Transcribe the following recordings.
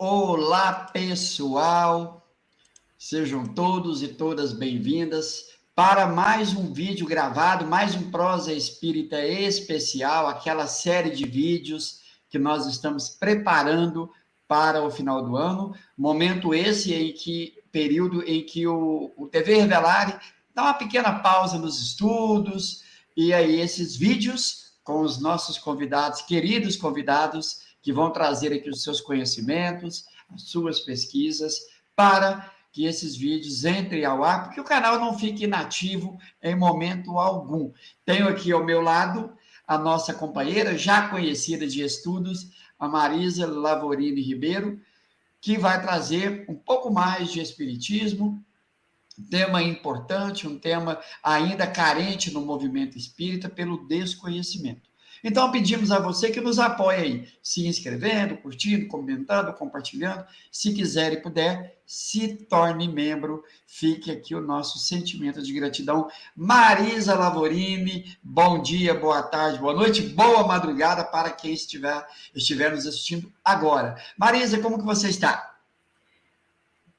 Olá, pessoal! Sejam todos e todas bem-vindas para mais um vídeo gravado, mais um Prosa Espírita especial, aquela série de vídeos que nós estamos preparando para o final do ano. Momento esse período em que o TV Revelare dá uma pequena pausa nos estudos, e aí esses vídeos com os nossos convidados, queridos convidados, que vão trazer aqui os seus conhecimentos, as suas pesquisas, para que esses vídeos entrem ao ar, porque o canal não fique inativo em momento algum. Tenho aqui ao meu lado a nossa companheira, já conhecida de estudos, a Marisa Lavorini Ribeiro, que vai trazer um pouco mais de espiritismo, um tema importante, um tema ainda carente no movimento espírita pelo desconhecimento. Então, pedimos a você que nos apoie aí, se inscrevendo, curtindo, comentando, compartilhando. Se quiser e puder, se torne membro. Fique aqui o nosso sentimento de gratidão. Marisa Lavorini, bom dia, boa tarde, boa noite, boa madrugada para quem estiver nos assistindo agora. Marisa, como que você está?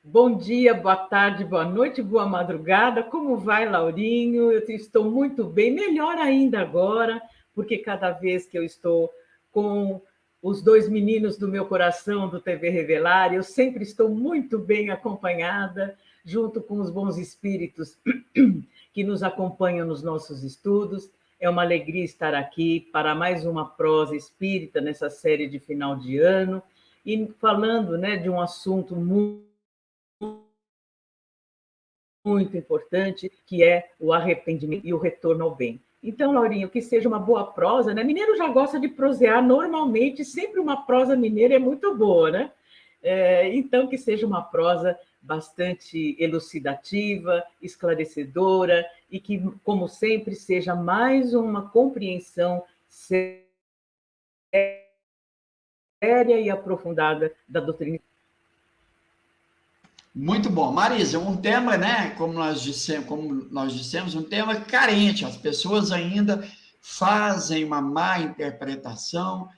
Bom dia, boa tarde, boa noite, boa madrugada. Como vai, Laurinho? Eu estou muito bem, melhor ainda agora, porque cada vez que eu estou com os dois meninos do meu coração do TV Revelar, eu sempre estou muito bem acompanhada, junto com os bons espíritos que nos acompanham nos nossos estudos. É uma alegria estar aqui para mais uma prosa espírita nessa série de final de ano, e falando, de um assunto muito importante, que é o arrependimento e o retorno ao bem. Então, Laurinho, que seja uma boa prosa, né? Mineiro já gosta de prosear normalmente, sempre uma prosa mineira é muito boa, né? Então, que seja uma prosa bastante elucidativa, esclarecedora, e que, como sempre, seja mais uma compreensão séria e aprofundada da doutrina. Muito bom. Marisa, um tema, né, como nós dissemos, um tema carente. As pessoas ainda fazem uma má interpretação,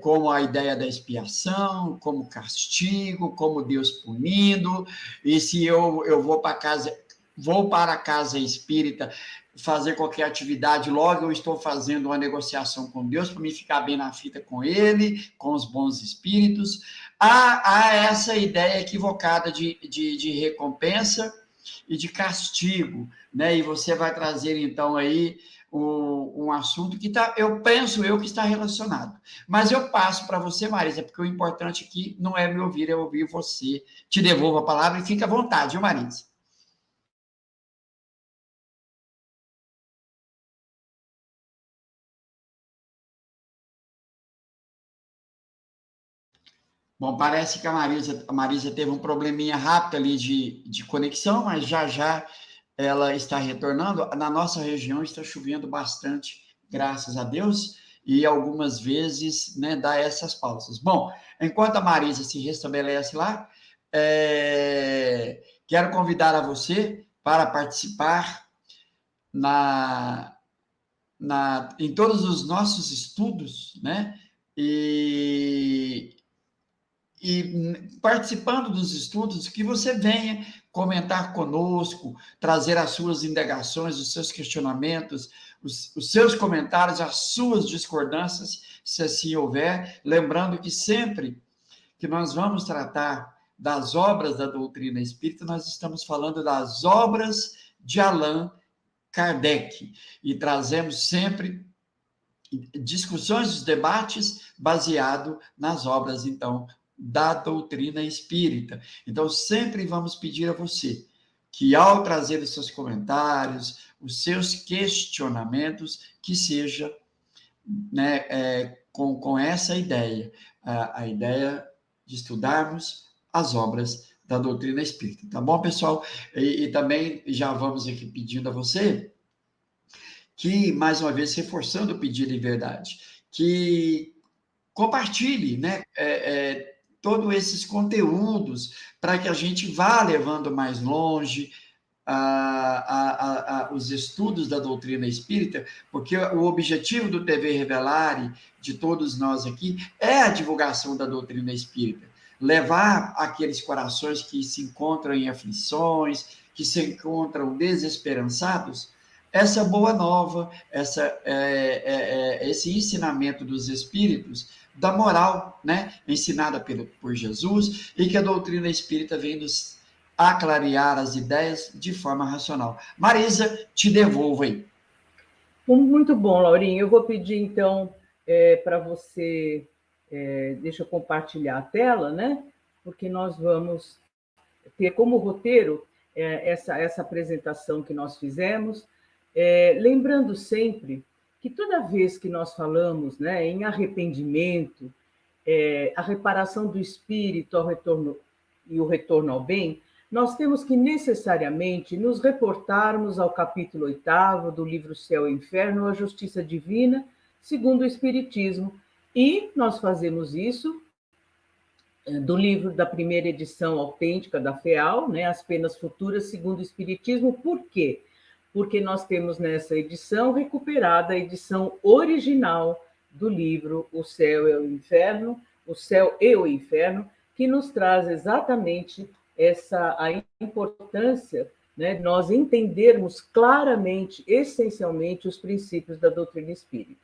como a ideia da expiação, como castigo, como Deus punindo, e se eu vou para a casa espírita fazer qualquer atividade, logo eu estou fazendo uma negociação com Deus para me ficar bem na fita com Ele, com os bons espíritos. Há essa ideia equivocada de recompensa e de castigo, né? E você vai trazer, então, aí um assunto que penso eu que está relacionado. Mas eu passo para você, Marisa, porque o importante aqui não é me ouvir, é ouvir você. Te devolvo a palavra e fica à vontade, viu, Marisa? Bom, parece que a Marisa teve um probleminha rápido ali de conexão, mas já ela está retornando. Na nossa região está chovendo bastante, graças a Deus, e algumas vezes, né, dá essas pausas. Bom, enquanto a Marisa se restabelece lá, quero convidar a você para participar em todos os nossos estudos, né? E participando dos estudos, que você venha comentar conosco, trazer as suas indagações, os seus questionamentos, os seus comentários, as suas discordâncias, se assim houver. Lembrando que sempre que nós vamos tratar das obras da doutrina espírita, nós estamos falando das obras de Allan Kardec, e trazemos sempre discussões, os debates baseado nas obras, então, da doutrina espírita. Então, sempre vamos pedir a você que, ao trazer os seus comentários, os seus questionamentos, que seja, né, com essa ideia, a ideia de estudarmos as obras da doutrina espírita. Tá bom, pessoal? E também já vamos aqui pedindo a você que, mais uma vez, reforçando o pedido de verdade, que compartilhe, né, todos esses conteúdos para que a gente vá levando mais longe os estudos da doutrina espírita, porque o objetivo do TV Revelare, de todos nós aqui, é a divulgação da doutrina espírita. levar aqueles corações que se encontram em aflições, que se encontram desesperançados, essa boa nova, esse ensinamento dos Espíritos, da moral, né, ensinada por Jesus, e que a doutrina espírita vem nos aclarear as ideias de forma racional. Marisa, te devolvo aí. Muito bom, Laurinho. Eu vou pedir, então, para você... deixa eu compartilhar a tela, né? Porque nós vamos ter como roteiro essa apresentação que nós fizemos, lembrando sempre que toda vez que nós falamos, né, em arrependimento, a reparação do espírito ao retorno e o retorno ao bem, nós temos que necessariamente nos reportarmos ao capítulo 8º do livro Céu e Inferno, a Justiça Divina, segundo o Espiritismo. E nós fazemos isso do livro da primeira edição autêntica da FEAL, né, As Penas Futuras segundo o Espiritismo. Por quê? Porque nós temos nessa edição recuperada a edição original do livro O Céu e o Inferno, O Céu e o Inferno, que nos traz exatamente a importância, né, de nós entendermos claramente, essencialmente, os princípios da doutrina espírita.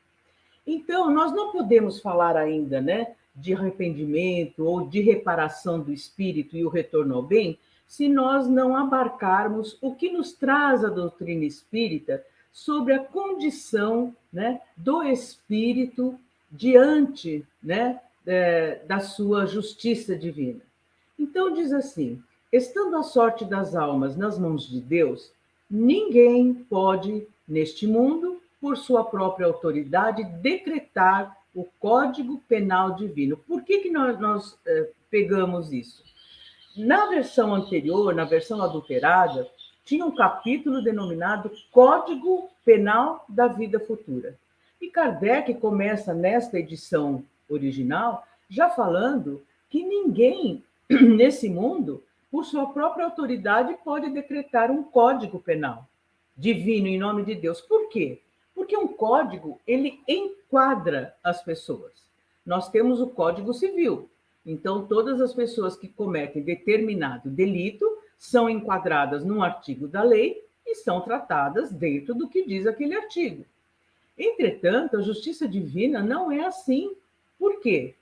Então, nós não podemos falar ainda, né, de arrependimento ou de reparação do espírito e o retorno ao bem, se nós não abarcarmos o que nos traz a doutrina espírita sobre a condição, né, do espírito diante, né, da sua justiça divina. Então, diz assim: estando a sorte das almas nas mãos de Deus, ninguém pode, neste mundo, por sua própria autoridade, decretar o Código Penal Divino. Por que nós pegamos isso? Na versão anterior, na versão adulterada, tinha um capítulo denominado Código Penal da Vida Futura. E Kardec começa nesta edição original já falando que ninguém nesse mundo, por sua própria autoridade, pode decretar um Código Penal divino em nome de Deus. Por quê? Porque um código, ele enquadra as pessoas. Nós temos o Código Civil. Então, todas as pessoas que cometem determinado delito são enquadradas num artigo da lei e são tratadas dentro do que diz aquele artigo. Entretanto, a justiça divina não é assim. Por quê?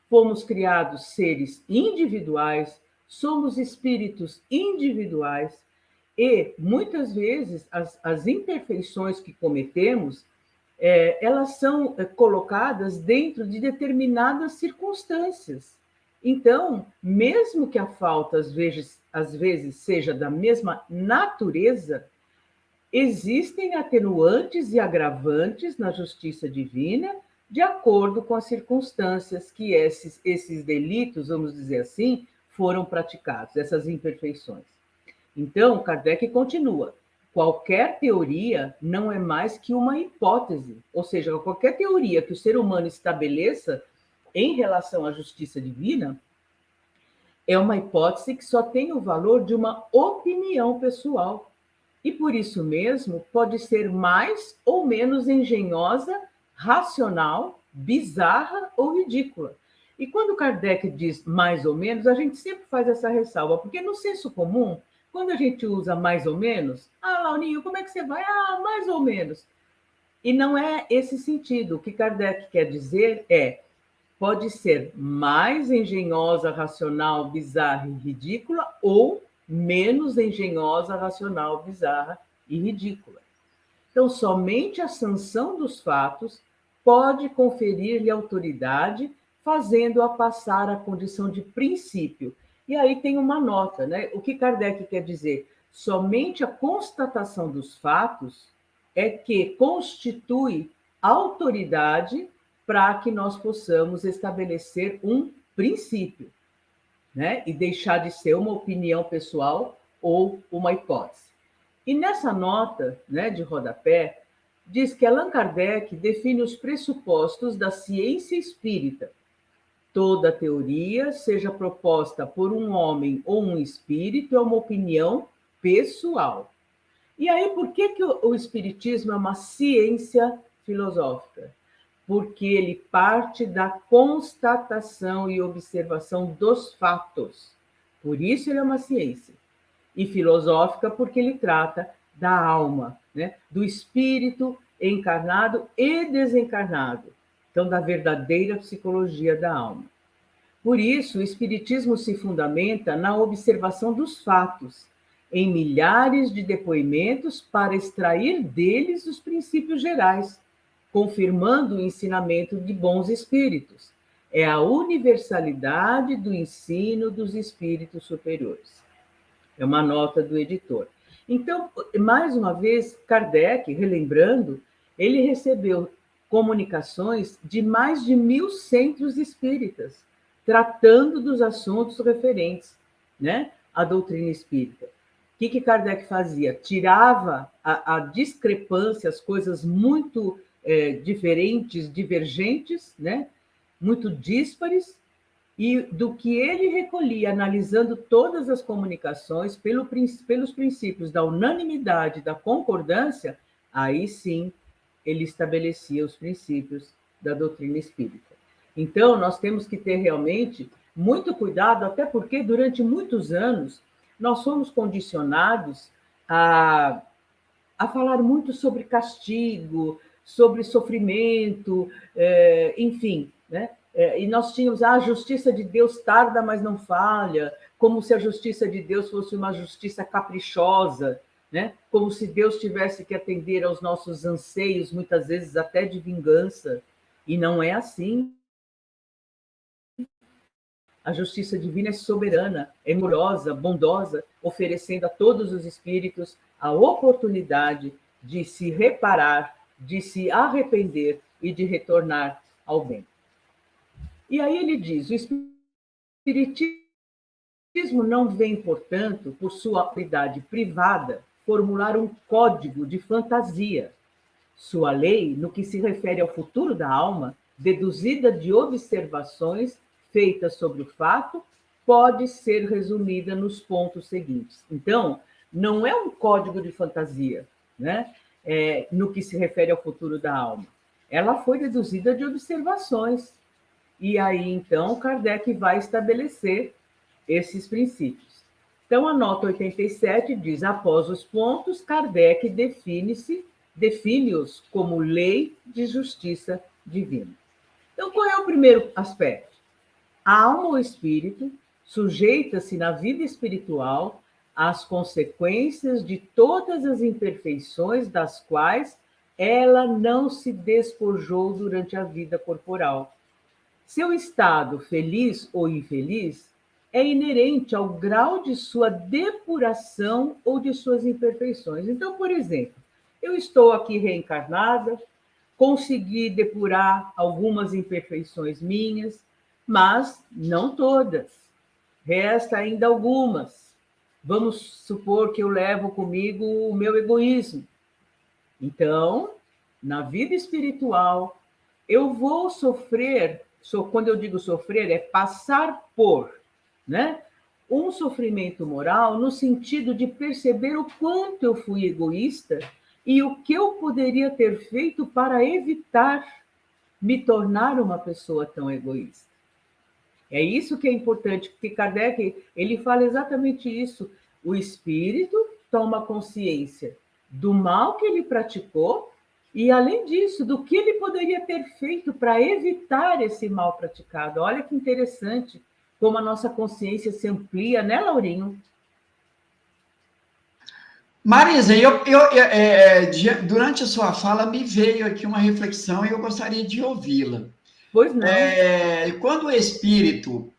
Fomos criados seres individuais, somos espíritos individuais, e, muitas vezes, as imperfeições que cometemos, elas são colocadas dentro de determinadas circunstâncias. Então, mesmo que a falta, às vezes seja da mesma natureza, existem atenuantes e agravantes na justiça divina, de acordo com as circunstâncias que esses delitos, vamos dizer assim, foram praticados, essas imperfeições. Então, Kardec continua: qualquer teoria não é mais que uma hipótese, ou seja, qualquer teoria que o ser humano estabeleça em relação à justiça divina é uma hipótese que só tem o valor de uma opinião pessoal. E por isso mesmo pode ser mais ou menos engenhosa, racional, bizarra ou ridícula. E quando Kardec diz mais ou menos, a gente sempre faz essa ressalva, porque no senso comum, quando a gente usa mais ou menos, Laurinho, como é que você vai? Mais ou menos. E não é esse sentido. O que Kardec quer dizer pode ser mais engenhosa, racional, bizarra e ridícula, ou menos engenhosa, racional, bizarra e ridícula. Então, somente a sanção dos fatos pode conferir-lhe autoridade, fazendo-a passar à condição de princípio. E aí tem uma nota, né? O que Kardec quer dizer? Somente a constatação dos fatos é que constitui autoridade para que nós possamos estabelecer um princípio, né? E deixar de ser uma opinião pessoal ou uma hipótese. E nessa nota, né, de rodapé, diz que Allan Kardec define os pressupostos da ciência espírita. Toda teoria, seja proposta por um homem ou um espírito, é uma opinião pessoal. E aí, por que o espiritismo é uma ciência filosófica? porque ele parte da constatação e observação dos fatos. Por isso ele é uma ciência. E filosófica, porque ele trata da alma, né? Do espírito encarnado e desencarnado. Então, da verdadeira psicologia da alma. Por isso, o espiritismo se fundamenta na observação dos fatos, em milhares de depoimentos para extrair deles os princípios gerais, confirmando o ensinamento de bons espíritos. É a universalidade do ensino dos espíritos superiores. É uma nota do editor. Então, mais uma vez, Kardec, relembrando, ele recebeu comunicações de mais de 1.000 centros espíritas, tratando dos assuntos referentes, né, à doutrina espírita. O que Kardec fazia? Tirava a discrepância, as coisas muito diferentes, divergentes, né, muito díspares, e do que ele recolhia, analisando todas as comunicações pelos princípios da unanimidade, da concordância, aí sim ele estabelecia os princípios da doutrina espírita. Então, nós temos que ter realmente muito cuidado, até porque durante muitos anos nós fomos condicionados a falar muito sobre castigo, sobre sofrimento, enfim, né? E nós tínhamos a justiça de Deus tarda, mas não falha, como se a justiça de Deus fosse uma justiça caprichosa, né? Como se Deus tivesse que atender aos nossos anseios, muitas vezes até de vingança, e não é assim. A justiça divina é soberana, é amorosa, bondosa, oferecendo a todos os espíritos a oportunidade de se reparar, de se arrepender e de retornar ao bem. E aí ele diz: o espiritismo não vem, portanto, por sua autoridade privada, formular um código de fantasia. Sua lei, no que se refere ao futuro da alma, deduzida de observações feitas sobre o fato, pode ser resumida nos pontos seguintes. Então, não é um código de fantasia, né? No que se refere ao futuro da alma. Ela foi deduzida de observações. E aí, então, Kardec vai estabelecer esses princípios. Então, a nota 87 diz: após os pontos, Kardec define-os como lei de justiça divina. Então, qual é o primeiro aspecto? A alma ou espírito sujeita-se na vida espiritual às consequências de todas as imperfeições das quais ela não se despojou durante a vida corporal. Seu estado, feliz ou infeliz, é inerente ao grau de sua depuração ou de suas imperfeições. Então, por exemplo, eu estou aqui reencarnada, consegui depurar algumas imperfeições minhas, mas não todas. Resta ainda algumas. Vamos supor que eu levo comigo o meu egoísmo. Então, na vida espiritual, eu vou sofrer, quando eu digo sofrer, é passar por, né, um sofrimento moral no sentido de perceber o quanto eu fui egoísta e o que eu poderia ter feito para evitar me tornar uma pessoa tão egoísta. É isso que é importante, porque Kardec, ele fala exatamente isso. O espírito toma consciência do mal que ele praticou e, além disso, do que ele poderia ter feito para evitar esse mal praticado. Olha que interessante como a nossa consciência se amplia, né, Laurinho? Marisa, durante a sua fala me veio aqui uma reflexão e eu gostaria de ouvi-la. Pois não. Quando o espírito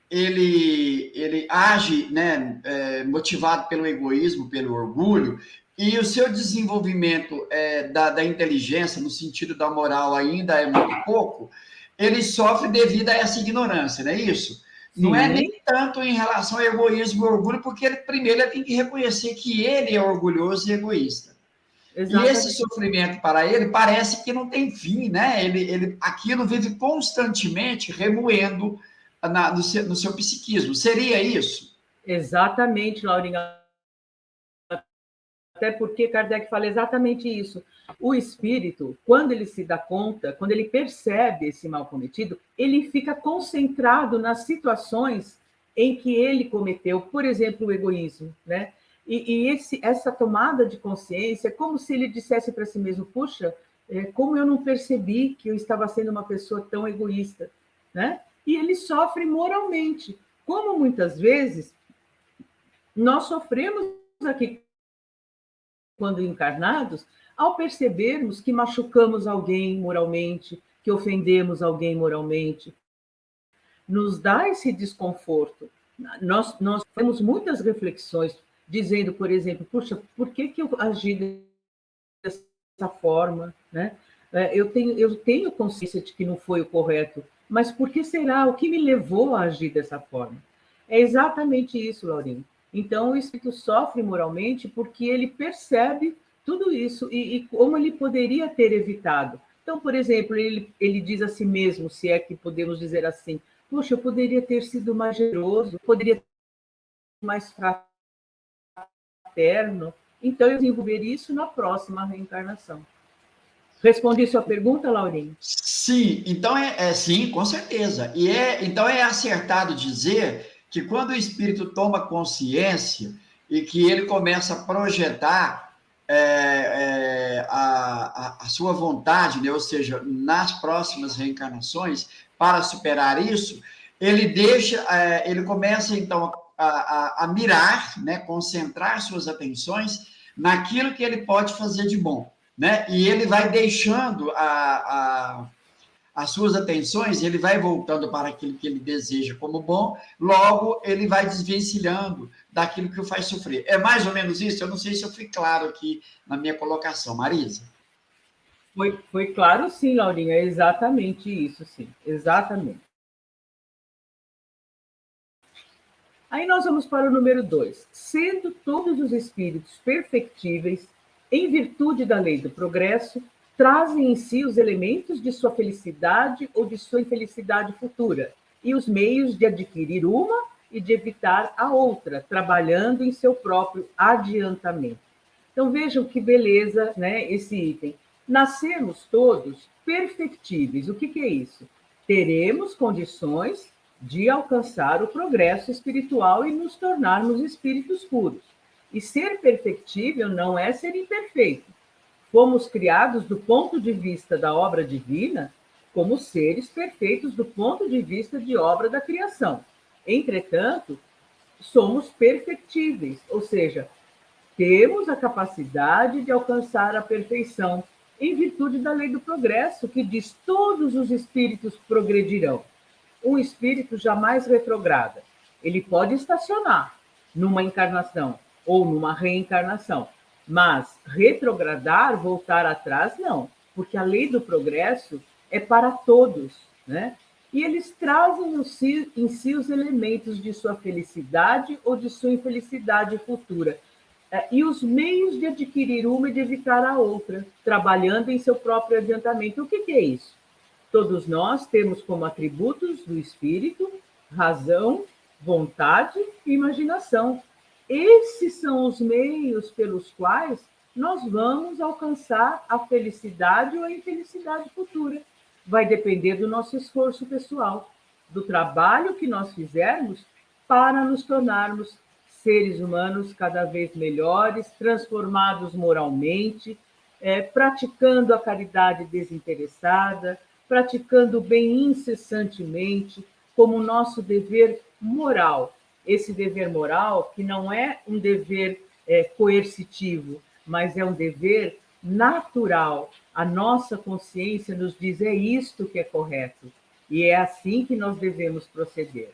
ele age, né, motivado pelo egoísmo, pelo orgulho, e o seu desenvolvimento da inteligência, no sentido da moral, ainda é muito pouco, ele sofre devido a essa ignorância, não é isso? Sim. Não é nem tanto em relação ao egoísmo e orgulho, porque primeiro ele tem que reconhecer que ele é orgulhoso e egoísta. Exatamente. E esse sofrimento para ele parece que não tem fim, né? Aquilo vive constantemente remoendo no seu psiquismo. Seria isso? Exatamente, Laurinha. Até porque Kardec fala exatamente isso. O espírito, quando ele se dá conta, quando ele percebe esse mal cometido, ele fica concentrado nas situações em que ele cometeu, por exemplo, o egoísmo, né? Essa tomada de consciência é como se ele dissesse para si mesmo: puxa, como eu não percebi que eu estava sendo uma pessoa tão egoísta, né? E ele sofre moralmente, como muitas vezes nós sofremos aqui quando encarnados, ao percebermos que machucamos alguém moralmente, que ofendemos alguém moralmente, nos dá esse desconforto. Nós temos muitas reflexões dizendo, por exemplo, puxa, por que eu agi dessa forma, né? Eu tenho consciência de que não foi o correto, mas por que será? O que me levou a agir dessa forma? É exatamente isso, Laurinho. Então, o espírito sofre moralmente porque ele percebe tudo isso e como ele poderia ter evitado. Então, por exemplo, ele diz a si mesmo, se é que podemos dizer assim: puxa, eu poderia ter sido mais generoso, poderia ter sido mais fraterno. Então, eu desenvolver isso na próxima reencarnação. Respondi sua pergunta, Laurinho? Sim, então sim, com certeza. Então é acertado dizer que quando o espírito toma consciência e que ele começa a projetar a sua vontade, né? Ou seja, nas próximas reencarnações, para superar isso, ele começa então a mirar, né? Concentrar suas atenções naquilo que ele pode fazer de bom. Né? E ele vai deixando as suas atenções, ele vai voltando para aquilo que ele deseja como bom, logo ele vai desvencilhando daquilo que o faz sofrer. É mais ou menos isso? Eu não sei se eu fui claro aqui na minha colocação, Marisa. Foi claro, sim, Laurinha, é exatamente isso, sim, exatamente. Aí nós vamos para o número 2. Sendo todos os espíritos perfectíveis, em virtude da lei do progresso, trazem em si os elementos de sua felicidade ou de sua infelicidade futura, e os meios de adquirir uma e de evitar a outra, trabalhando em seu próprio adiantamento. Então vejam que beleza, né, esse item. Nascemos todos perfectíveis. O que é isso? Teremos condições de alcançar o progresso espiritual e nos tornarmos espíritos puros. E ser perfectível não é ser imperfeito. Fomos criados do ponto de vista da obra divina como seres perfeitos do ponto de vista de obra da criação. Entretanto, somos perfectíveis, ou seja, temos a capacidade de alcançar a perfeição em virtude da lei do progresso, que diz: todos os espíritos progredirão. Um espírito jamais retrograda. Ele pode estacionar numa encarnação ou numa reencarnação, mas retrogradar, voltar atrás, não, porque a lei do progresso é para todos, né? E eles trazem em si os elementos de sua felicidade ou de sua infelicidade futura, e os meios de adquirir uma e de evitar a outra, trabalhando em seu próprio adiantamento. O que é isso? Todos nós temos como atributos do espírito razão, vontade e imaginação. Esses são os meios pelos quais nós vamos alcançar a felicidade ou a infelicidade futura. Vai depender do nosso esforço pessoal, do trabalho que nós fizermos para nos tornarmos seres humanos cada vez melhores, transformados moralmente, praticando a caridade desinteressada, praticando o bem incessantemente, como nosso dever moral. Esse dever moral, que não é um dever coercitivo, mas é um dever natural. A nossa consciência nos diz: é isto que é correto, e é assim que nós devemos proceder.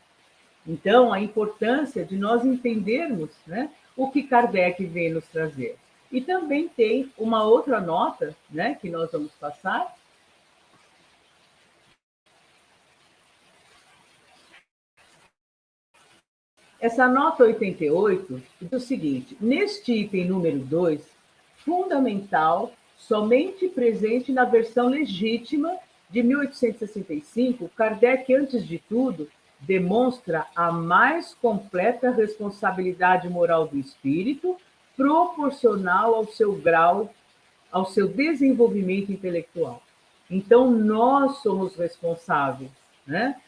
Então, a importância de nós entendermos, né, o que Kardec vem nos trazer. E também tem uma outra nota, né, que nós vamos passar. Essa nota 88 diz o seguinte: neste item número 2, fundamental, somente presente na versão legítima de 1865, Kardec, antes de tudo, demonstra a mais completa responsabilidade moral do espírito proporcional ao seu grau, ao seu desenvolvimento intelectual. Então, nós somos responsáveis, né?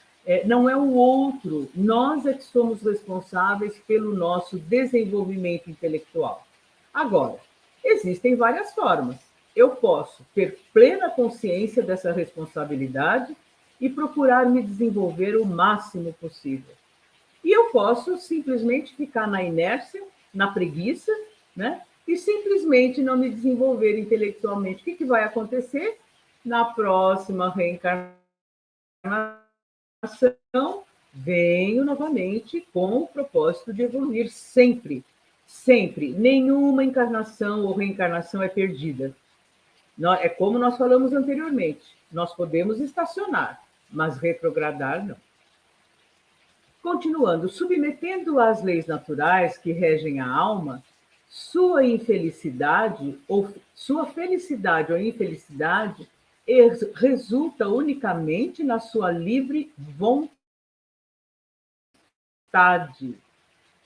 Não é o outro, nós é que somos responsáveis pelo nosso desenvolvimento intelectual. Agora, existem várias formas. Eu posso ter plena consciência dessa responsabilidade e procurar me desenvolver o máximo possível. E eu posso simplesmente ficar na inércia, na preguiça, né? E simplesmente não me desenvolver intelectualmente. O que vai acontecer? Na próxima reencarnação, venho novamente com o propósito de evoluir sempre. Sempre. Nenhuma encarnação ou reencarnação é perdida. É como nós falamos anteriormente. Nós podemos estacionar, mas retrogradar não. Continuando, submetendo às leis naturais que regem a alma, sua infelicidade ou sua felicidade ou infelicidade resulta unicamente na sua livre vontade.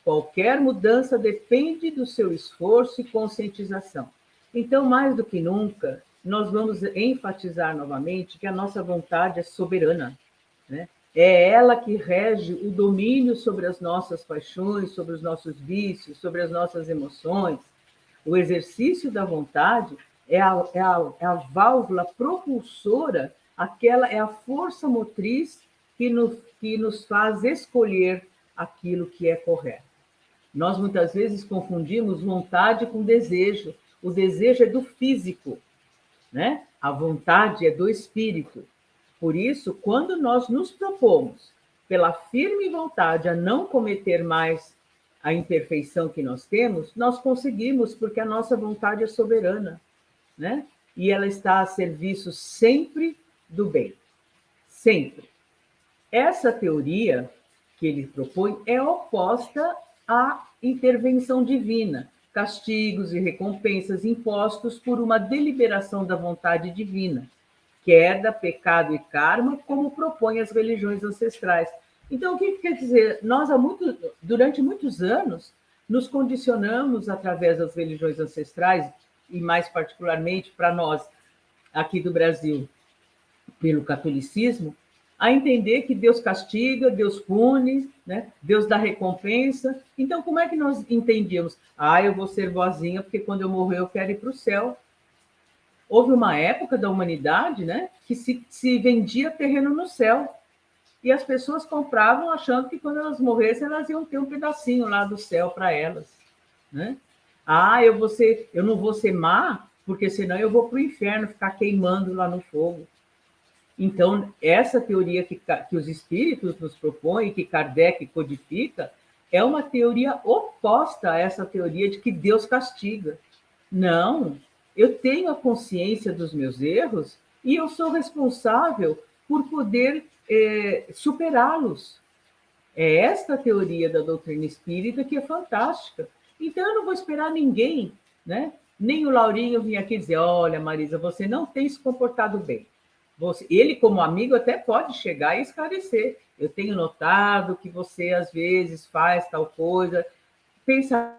Qualquer mudança depende do seu esforço e conscientização. Então, mais do que nunca, nós vamos enfatizar novamente que a nossa vontade é soberana, né? É ela que rege o domínio sobre as nossas paixões, sobre os nossos vícios, sobre as nossas emoções. O exercício da vontade é a válvula propulsora, é a força motriz que nos faz escolher aquilo que é correto. Nós muitas vezes confundimos vontade com desejo. O desejo é do físico, né? A vontade é do espírito. Por isso, quando nós nos propomos, pela firme vontade, a não cometer mais a imperfeição que nós temos, nós conseguimos, porque a nossa vontade é soberana, né? E ela está a serviço sempre do bem. Sempre. Essa teoria que ele propõe é oposta à intervenção divina, castigos e recompensas impostos por uma deliberação da vontade divina, queda, pecado e karma, como propõem as religiões ancestrais. Então, o que quer dizer? Nós, durante muitos anos, nos condicionamos através das religiões ancestrais, e mais particularmente para nós, aqui do Brasil, pelo catolicismo, a entender que Deus castiga, Deus pune, né? Deus dá recompensa. Então, como é que nós entendíamos? Eu vou ser boazinha porque quando eu morrer eu quero ir para o céu. Houve uma época da humanidade, né, que se vendia terreno no céu. E as pessoas compravam achando que quando elas morressem, elas iam ter um pedacinho lá do céu para elas, né? Eu não vou ser má, porque senão eu vou para o inferno ficar queimando lá no fogo. Então, essa teoria que os espíritos nos propõem, que Kardec codifica, é uma teoria oposta a essa teoria de que Deus castiga. Não, eu tenho a consciência dos meus erros e eu sou responsável por poder superá-los. É esta teoria da doutrina espírita que é fantástica. Então, eu não vou esperar ninguém, né? Nem o Laurinho vir aqui dizer, olha, Marisa, você não tem se comportado bem. Ele, como amigo, até pode chegar e esclarecer. Eu tenho notado que você, às vezes, faz tal coisa. Pensa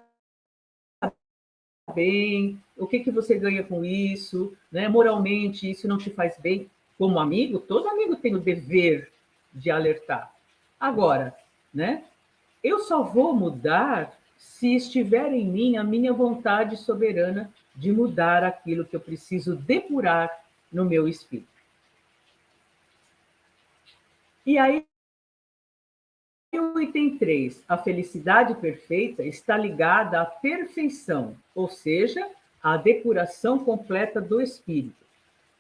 bem, o que você ganha com isso, né? Moralmente, isso não te faz bem. Como amigo, todo amigo tem o dever de alertar. Agora, né? Eu só vou mudar se estiver em mim a minha vontade soberana de mudar aquilo que eu preciso depurar no meu espírito. E aí, o item 3, a felicidade perfeita está ligada à perfeição, ou seja, à depuração completa do espírito.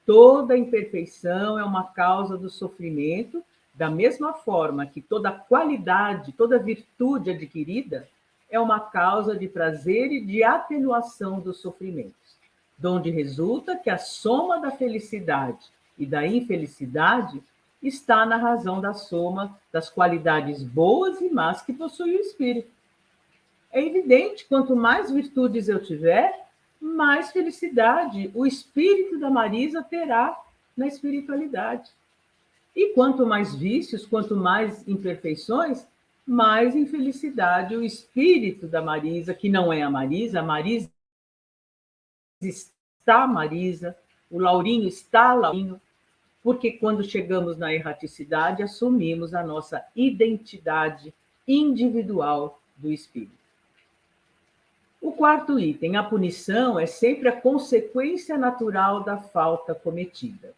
Toda imperfeição é uma causa do sofrimento, da mesma forma que toda qualidade, toda virtude adquirida é uma causa de prazer e de atenuação dos sofrimentos, donde resulta que a soma da felicidade e da infelicidade está na razão da soma das qualidades boas e más que possui o espírito. É evidente, quanto mais virtudes eu tiver, mais felicidade o espírito da Marisa terá na espiritualidade. E quanto mais vícios, quanto mais imperfeições, Mas, infelicidade, o espírito da Marisa, que não é a Marisa está Marisa, o Laurinho está Laurinho, porque quando chegamos na erraticidade, assumimos a nossa identidade individual do espírito. O quarto item, a punição é sempre a consequência natural da falta cometida.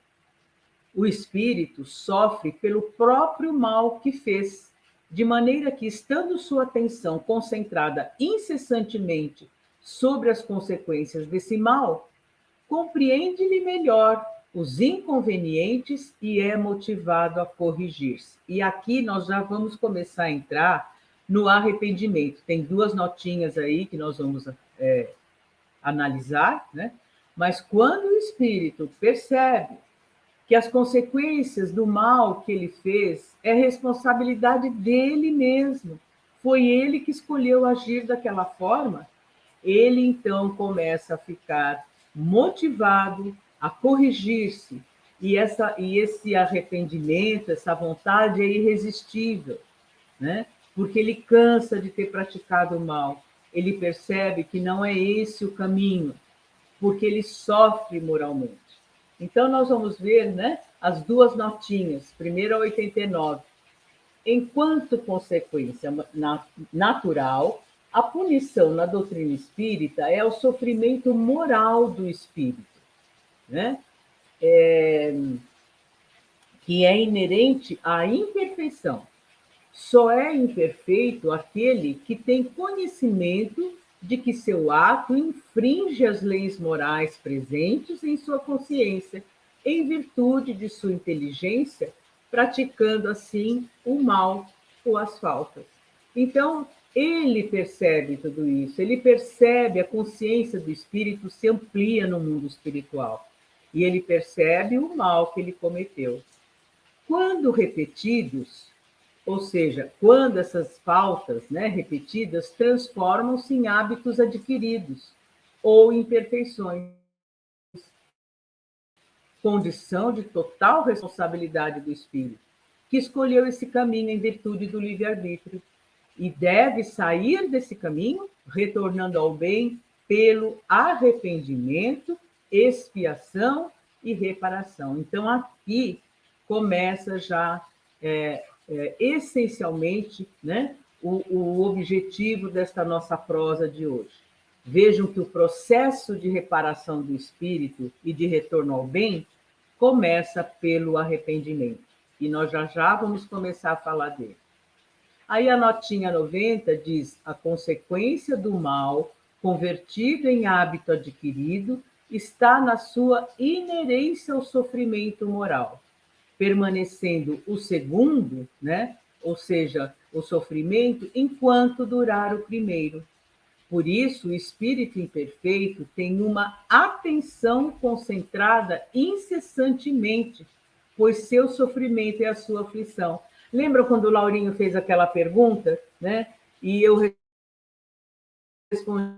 O espírito sofre pelo próprio mal que fez, de maneira que, estando sua atenção concentrada incessantemente sobre as consequências desse mal, compreende-lhe melhor os inconvenientes e é motivado a corrigir-se. E aqui nós já vamos começar a entrar no arrependimento. Tem duas notinhas aí que nós vamos analisar, né? Mas quando o espírito percebe que as consequências do mal que ele fez é responsabilidade dele mesmo, foi ele que escolheu agir daquela forma, ele então começa a ficar motivado a corrigir-se, e esse arrependimento, essa vontade é irresistível, né? Porque ele cansa de ter praticado o mal, ele percebe que não é esse o caminho, porque ele sofre moralmente. Então, nós vamos ver, né, as duas notinhas, primeiro a 89. Enquanto consequência natural, a punição na doutrina espírita é o sofrimento moral do espírito, né? Que é inerente à imperfeição. Só é imperfeito aquele que tem conhecimento de que seu ato infringe as leis morais presentes em sua consciência, em virtude de sua inteligência, praticando assim o mal ou as faltas. Então, ele percebe tudo isso, ele percebe a consciência do espírito se amplia no mundo espiritual, e ele percebe o mal que ele cometeu. Quando repetidos, ou seja, quando essas faltas, né, repetidas transformam-se em hábitos adquiridos ou imperfeições, condição de total responsabilidade do espírito, que escolheu esse caminho em virtude do livre-arbítrio e deve sair desse caminho, retornando ao bem pelo arrependimento, expiação e reparação. Então, aqui começa já essencialmente, né, o objetivo desta nossa prosa de hoje. Vejam que o processo de reparação do espírito e de retorno ao bem começa pelo arrependimento. E nós já vamos começar a falar dele. Aí a notinha 90 diz: a consequência do mal convertido em hábito adquirido está na sua inerência ao sofrimento moral, permanecendo o segundo, né? Ou seja, o sofrimento, enquanto durar o primeiro. Por isso, o espírito imperfeito tem uma atenção concentrada incessantemente, pois seu sofrimento é a sua aflição. Lembra quando o Laurinho fez aquela pergunta, né? E eu respondi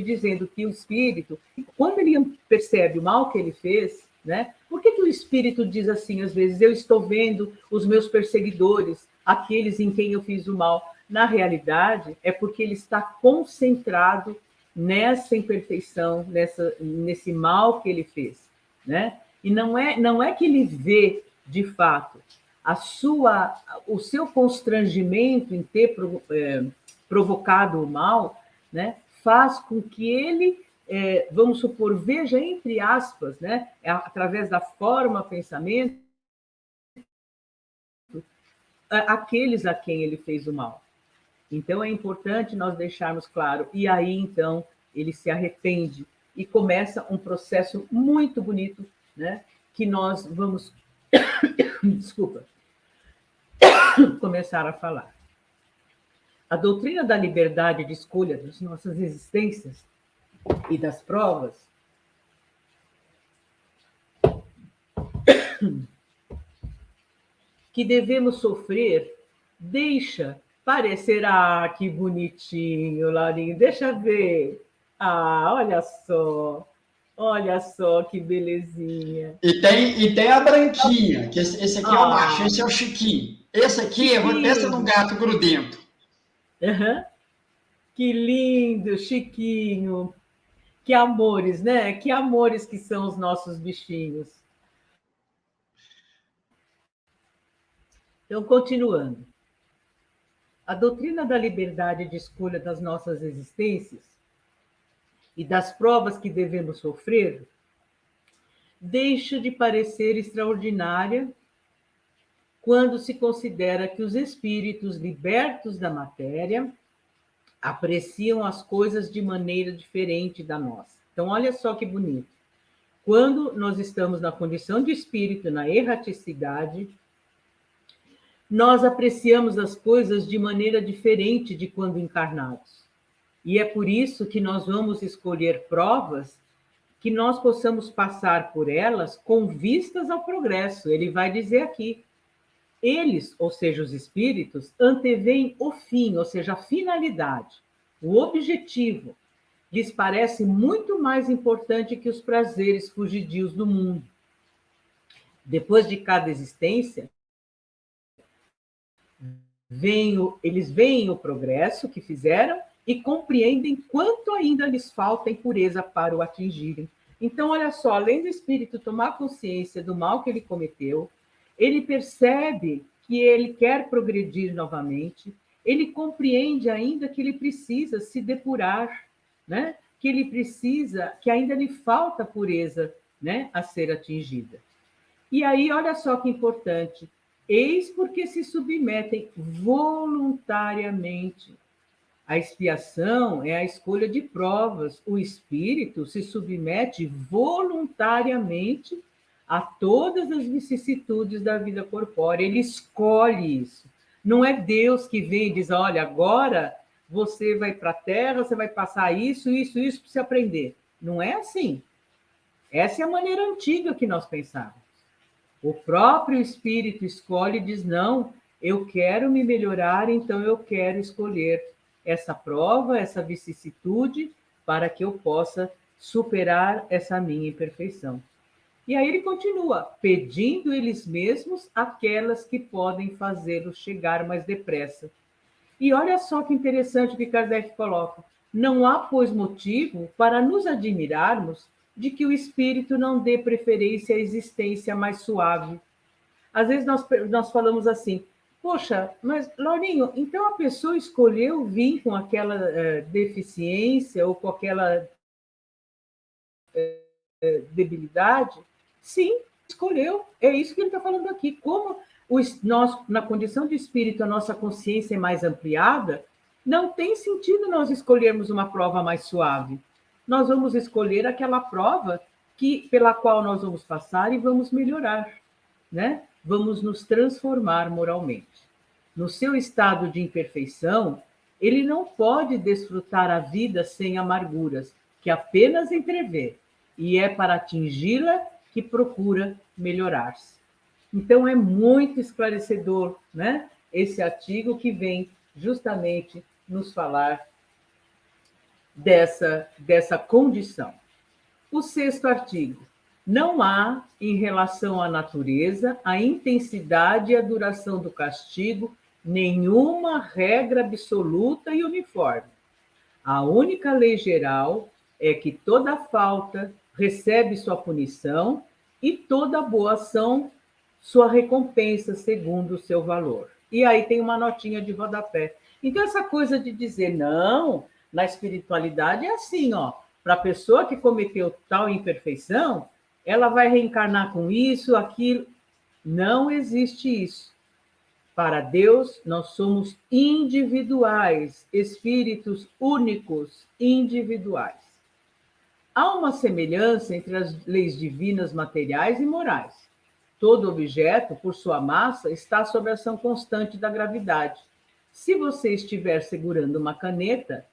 dizendo que o espírito, quando ele percebe o mal que ele fez, né? Por que o espírito diz assim, às vezes, eu estou vendo os meus perseguidores, aqueles em quem eu fiz o mal? Na realidade, é porque ele está concentrado nessa imperfeição, nesse mal que ele fez, né? E não é que ele vê, de fato, o seu constrangimento em ter provocado o mal, né? Faz com que ele, vamos supor, veja, entre aspas, né? Através da forma pensamento, aqueles a quem ele fez o mal. Então, é importante nós deixarmos claro. E aí, então, ele se arrepende e começa um processo muito bonito, né? Que nós vamos, desculpa, começar a falar. A doutrina da liberdade de escolha das nossas existências e das provas que devemos sofrer deixa parecer, que bonitinho, Laurinho, deixa ver. Olha só que belezinha. E tem a branquinha, que esse aqui é o macho, esse é o Chiquinho. Esse aqui, eu vou pensa num gato grudento. Uhum. Que lindo, Chiquinho. Que amores, né? Que amores que são os nossos bichinhos. Então, continuando. A doutrina da liberdade de escolha das nossas existências e das provas que devemos sofrer deixa de parecer extraordinária quando se considera que os espíritos libertos da matéria apreciam as coisas de maneira diferente da nossa. Então, olha só que bonito. Quando nós estamos na condição de espírito, na erraticidade, nós apreciamos as coisas de maneira diferente de quando encarnados. E é por isso que nós vamos escolher provas que nós possamos passar por elas com vistas ao progresso. Ele vai dizer aqui, eles, ou seja, os espíritos, anteveem o fim, ou seja, a finalidade, o objetivo. Lhes parece muito mais importante que os prazeres fugidios do mundo. Depois de cada existência, eles veem o progresso que fizeram e compreendem quanto ainda lhes falta em pureza para o atingirem. Então, olha só, além do espírito tomar consciência do mal que ele cometeu, ele percebe que ele quer progredir novamente, ele compreende ainda que ele precisa se depurar, né? Que ele precisa, que ainda lhe falta pureza, né, a ser atingida. E aí, olha só que importante, eis porque se submetem voluntariamente. A expiação é a escolha de provas. O espírito se submete voluntariamente a todas as vicissitudes da vida corpórea. Ele escolhe isso. Não é Deus que vem e diz, olha, agora você vai para a Terra, você vai passar isso para você aprender. Não é assim. Essa é a maneira antiga que nós pensávamos. O próprio espírito escolhe e diz, não, eu quero me melhorar, então eu quero escolher essa prova, essa vicissitude, para que eu possa superar essa minha imperfeição. E aí ele continua, pedindo eles mesmos aquelas que podem fazê-los chegar mais depressa. E olha só que interessante o que Kardec coloca. Não há, pois, motivo para nos admirarmos de que o espírito não dê preferência à existência mais suave. Às vezes nós falamos assim, poxa, mas Laurinho, então a pessoa escolheu vir com aquela deficiência ou com aquela debilidade? Sim, escolheu. É isso que ele está falando aqui. Como nós, na condição de espírito, a nossa consciência é mais ampliada, não tem sentido nós escolhermos uma prova mais suave. Nós vamos escolher aquela prova pela qual nós vamos passar e vamos melhorar, né? Vamos nos transformar moralmente. No seu estado de imperfeição, ele não pode desfrutar a vida sem amarguras, que apenas entrevê, e é para atingi-la que procura melhorar-se. Então, é muito esclarecedor, né? Esse artigo que vem justamente nos falar dessa condição. O sexto artigo. Não há, em relação à natureza, a intensidade e a duração do castigo, nenhuma regra absoluta e uniforme. A única lei geral é que toda falta recebe sua punição e toda boa ação sua recompensa segundo o seu valor. E aí tem uma notinha de rodapé. Então, essa coisa de dizer, não, na espiritualidade é assim, ó, para a pessoa que cometeu tal imperfeição, ela vai reencarnar com isso, aquilo. Não existe isso. Para Deus, nós somos individuais, espíritos únicos, individuais. Há uma semelhança entre as leis divinas materiais e morais. Todo objeto, por sua massa, está sob a ação constante da gravidade. Se você estiver segurando uma caneta,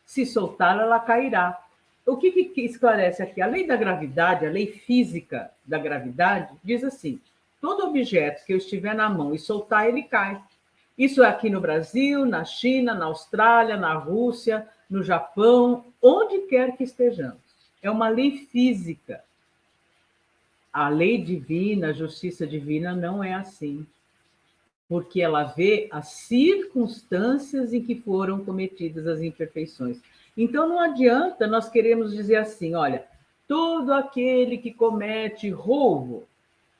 se soltar, ela cairá. O que esclarece aqui? A lei da gravidade, a lei física da gravidade, diz assim: todo objeto que eu estiver na mão e soltar, ele cai. Isso é aqui no Brasil, na China, na Austrália, na Rússia, no Japão, onde quer que estejamos. É uma lei física. A lei divina, a justiça divina não é assim. porque ela vê as circunstâncias em que foram cometidas as imperfeições. Então, não adianta nós queremos dizer assim, olha, todo aquele que comete roubo,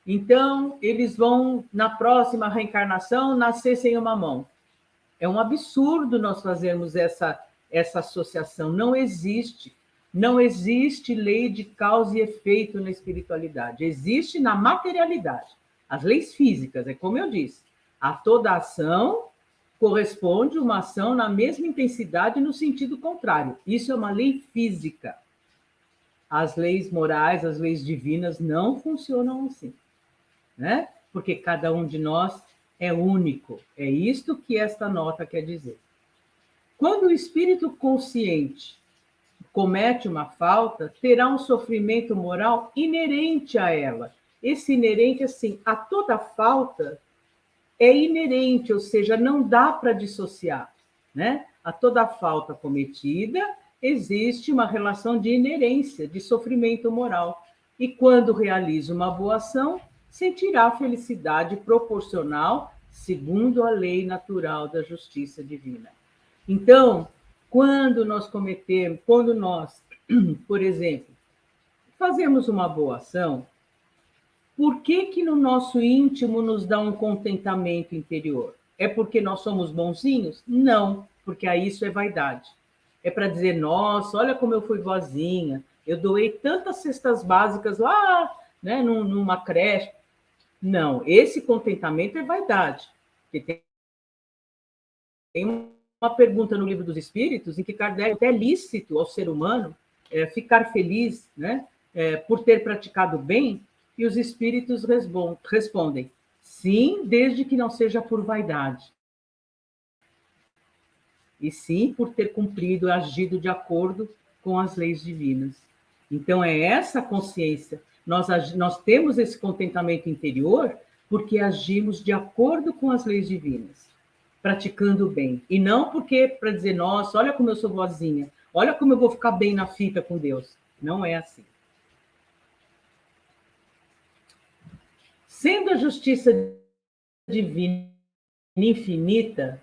então eles vão, na próxima reencarnação, nascer sem uma mão. É um absurdo nós fazermos essa associação. Não existe. Não existe lei de causa e efeito na espiritualidade. Existe na materialidade. As leis físicas, é como eu disse. A toda ação corresponde uma ação na mesma intensidade no sentido contrário. Isso é uma lei física. As leis morais, as leis divinas não funcionam assim, né? Porque cada um de nós é único. É isto que esta nota quer dizer. Quando o espírito consciente comete uma falta, terá um sofrimento moral inerente a ela. Esse inerente, assim, a toda falta é inerente, ou seja, não dá para dissociar, né? A toda falta cometida existe uma relação de inerência, de sofrimento moral. E quando realiza uma boa ação, sentirá felicidade proporcional segundo a lei natural da justiça divina. Então, quando nós, por exemplo, fazemos uma boa ação, por que no nosso íntimo nos dá um contentamento interior? É porque nós somos bonzinhos? Não, porque aí isso é vaidade. É para dizer, nossa, olha como eu fui boazinha, eu doei tantas cestas básicas lá, né, numa creche. Não, esse contentamento é vaidade. Porque tem uma pergunta no Livro dos Espíritos em que Kardec é lícito ao ser humano ficar feliz, né, por ter praticado bem, e os espíritos respondem, sim, desde que não seja por vaidade, e sim por ter cumprido, agido de acordo com as leis divinas. Então, é essa consciência. Nós temos esse contentamento interior porque agimos de acordo com as leis divinas, praticando o bem. E não porque para dizer, nossa, olha como eu sou boazinha, olha como eu vou ficar bem na fita com Deus. Não é assim. Sendo a justiça divina infinita,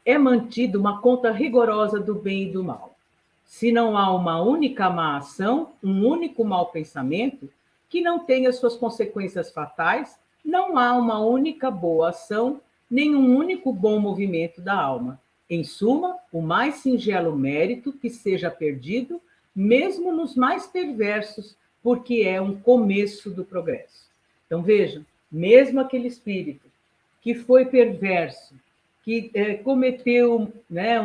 é mantida uma conta rigorosa do bem e do mal. Se não há uma única má ação, um único mau pensamento, que não tenha suas consequências fatais, não há uma única boa ação, nem um único bom movimento da alma. Em suma, o mais singelo mérito que seja perdido, mesmo nos mais perversos, porque é um começo do progresso. Então, vejam, mesmo aquele espírito que foi perverso, que cometeu, né,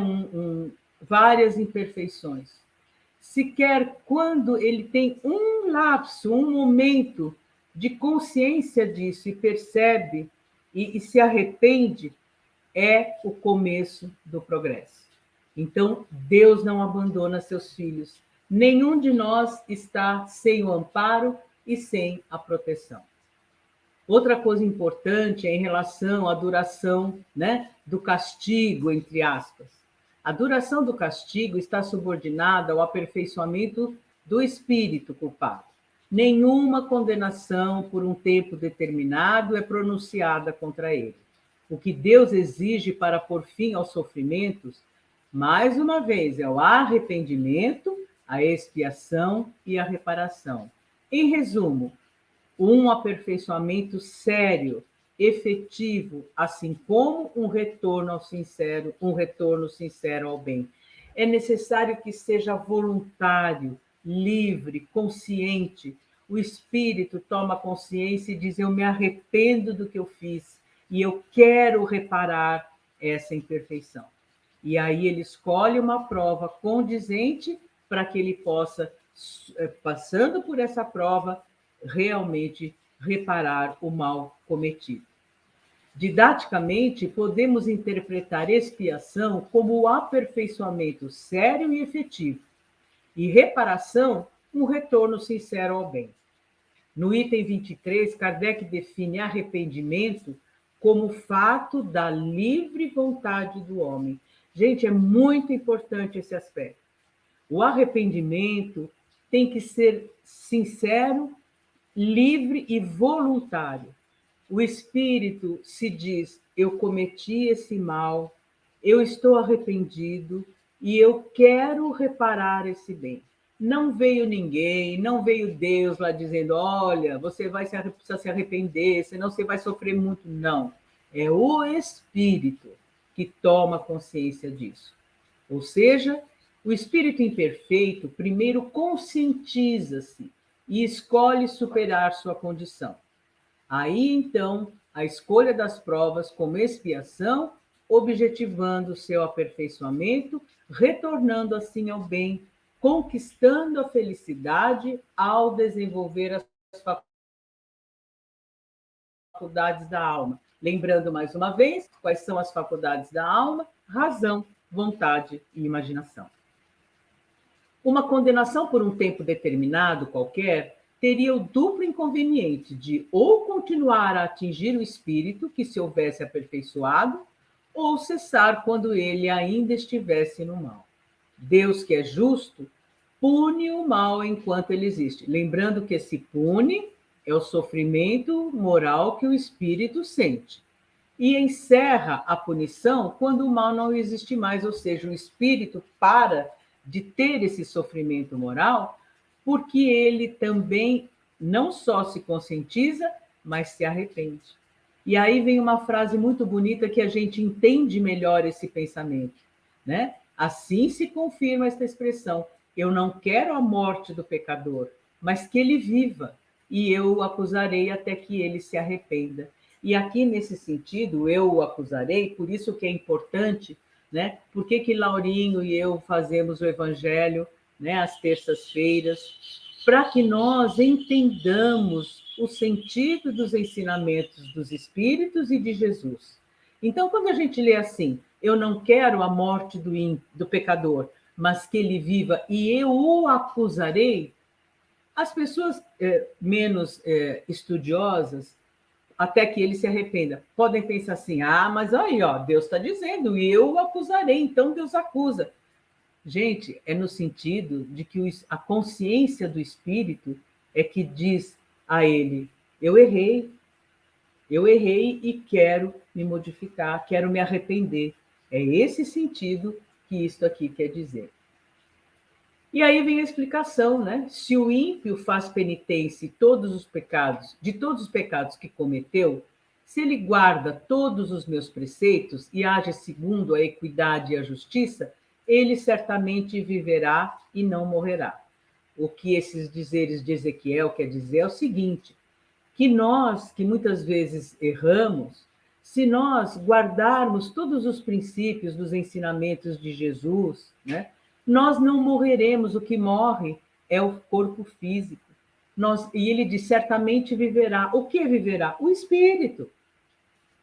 várias imperfeições, sequer quando ele tem um lapso, um momento de consciência disso e percebe e se arrepende, é o começo do progresso. Então, Deus não abandona seus filhos. Nenhum de nós está sem o amparo e sem a proteção. Outra coisa importante é em relação à duração, né, do castigo, entre aspas. A duração do castigo está subordinada ao aperfeiçoamento do espírito culpado. Nenhuma condenação por um tempo determinado é pronunciada contra ele. O que Deus exige para pôr fim aos sofrimentos, mais uma vez, é o arrependimento, a expiação e a reparação. Em resumo, um aperfeiçoamento sério, efetivo, assim como um retorno sincero ao bem. É necessário que seja voluntário, livre, consciente. O espírito toma consciência e diz: eu me arrependo do que eu fiz e eu quero reparar essa imperfeição. E aí ele escolhe uma prova condizente para que ele possa, passando por essa prova, realmente reparar o mal cometido. Didaticamente, podemos interpretar expiação como o aperfeiçoamento sério e efetivo, e reparação, um retorno sincero ao bem. No item 23, Kardec define arrependimento como fato da livre vontade do homem. Gente, é muito importante esse aspecto. O arrependimento tem que ser sincero, livre e voluntário. o espírito se diz: eu cometi esse mal, eu estou arrependido e eu quero reparar esse bem. Não veio ninguém, não veio Deus lá dizendo: olha, você precisa se arrepender, senão você vai sofrer muito. Não. É o espírito que toma consciência disso. Ou seja, o espírito imperfeito primeiro conscientiza-se e escolhe superar sua condição. Aí, então, a escolha das provas como expiação, objetivando seu aperfeiçoamento, retornando assim ao bem, conquistando a felicidade ao desenvolver as faculdades da alma. Lembrando mais uma vez, quais são as faculdades da alma? Razão, vontade e imaginação. Uma condenação por um tempo determinado qualquer teria o duplo inconveniente de ou continuar a atingir o espírito que se houvesse aperfeiçoado, ou cessar quando ele ainda estivesse no mal. Deus, que é justo, pune o mal enquanto ele existe. Lembrando que esse pune é o sofrimento moral que o espírito sente. E encerra a punição quando o mal não existe mais, ou seja, o espírito para de ter esse sofrimento moral, porque ele também não só se conscientiza, mas se arrepende. E aí vem uma frase muito bonita que a gente entende melhor esse pensamento, né? Assim se confirma esta expressão: eu não quero a morte do pecador, mas que ele viva, e eu o acusarei até que ele se arrependa. E aqui, nesse sentido, eu o acusarei, por isso que é importante, né? Por que Laurinho e eu fazemos o Evangelho, né, às terças-feiras? Para que nós entendamos o sentido dos ensinamentos dos Espíritos e de Jesus. Então, quando a gente lê assim: eu não quero a morte do pecador, mas que ele viva e eu o acusarei, as pessoas menos estudiosas, até que ele se arrependa, podem pensar assim: ah, mas aí, ó, Deus está dizendo, eu o acusarei, então Deus acusa. Gente, é no sentido de que a consciência do espírito é que diz a ele: eu errei e quero me modificar, quero me arrepender. É esse sentido que isto aqui quer dizer. E aí vem a explicação, né? Se o ímpio faz penitência de todos os pecados que cometeu, se ele guarda todos os meus preceitos e age segundo a equidade e a justiça, ele certamente viverá e não morrerá. O que esses dizeres de Ezequiel quer dizer é o seguinte: que nós, que muitas vezes erramos, se nós guardarmos todos os princípios dos ensinamentos de Jesus, né, nós não morreremos. O que morre é o corpo físico. E ele diz: certamente viverá. O que viverá? O espírito.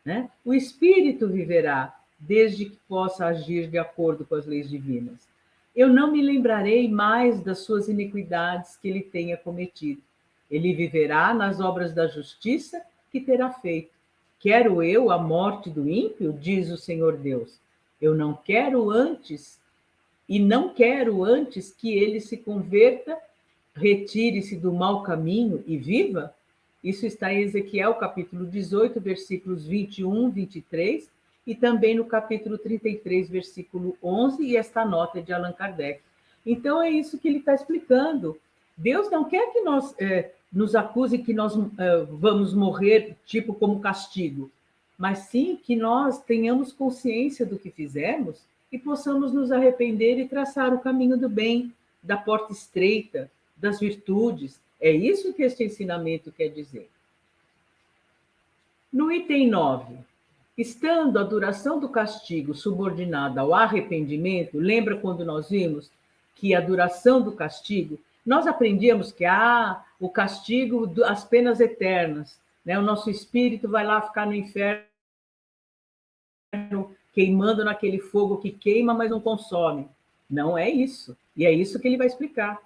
Né? O espírito viverá, desde que possa agir de acordo com as leis divinas. Eu não me lembrarei mais das suas iniquidades que ele tenha cometido. Ele viverá nas obras da justiça que terá feito. Quero eu a morte do ímpio, diz o Senhor Deus. Eu não quero antes que ele se converta, retire-se do mau caminho e viva. Isso está em Ezequiel, capítulo 18, versículos 21, 23, e também no capítulo 33, versículo 11, e esta nota é de Allan Kardec. Então, é isso que ele está explicando. Deus não quer que nós nos acuse que nós vamos morrer, tipo, como castigo, mas sim que nós tenhamos consciência do que fizemos e possamos nos arrepender e traçar o caminho do bem, da porta estreita, das virtudes. É isso que este ensinamento quer dizer. No item 9, estando a duração do castigo subordinada ao arrependimento, lembra quando nós vimos que a duração do castigo, nós aprendíamos que o castigo, as penas eternas, né? O nosso espírito vai lá ficar no inferno, queimando naquele fogo que queima, mas não consome. Não é isso. E é isso que ele vai explicar.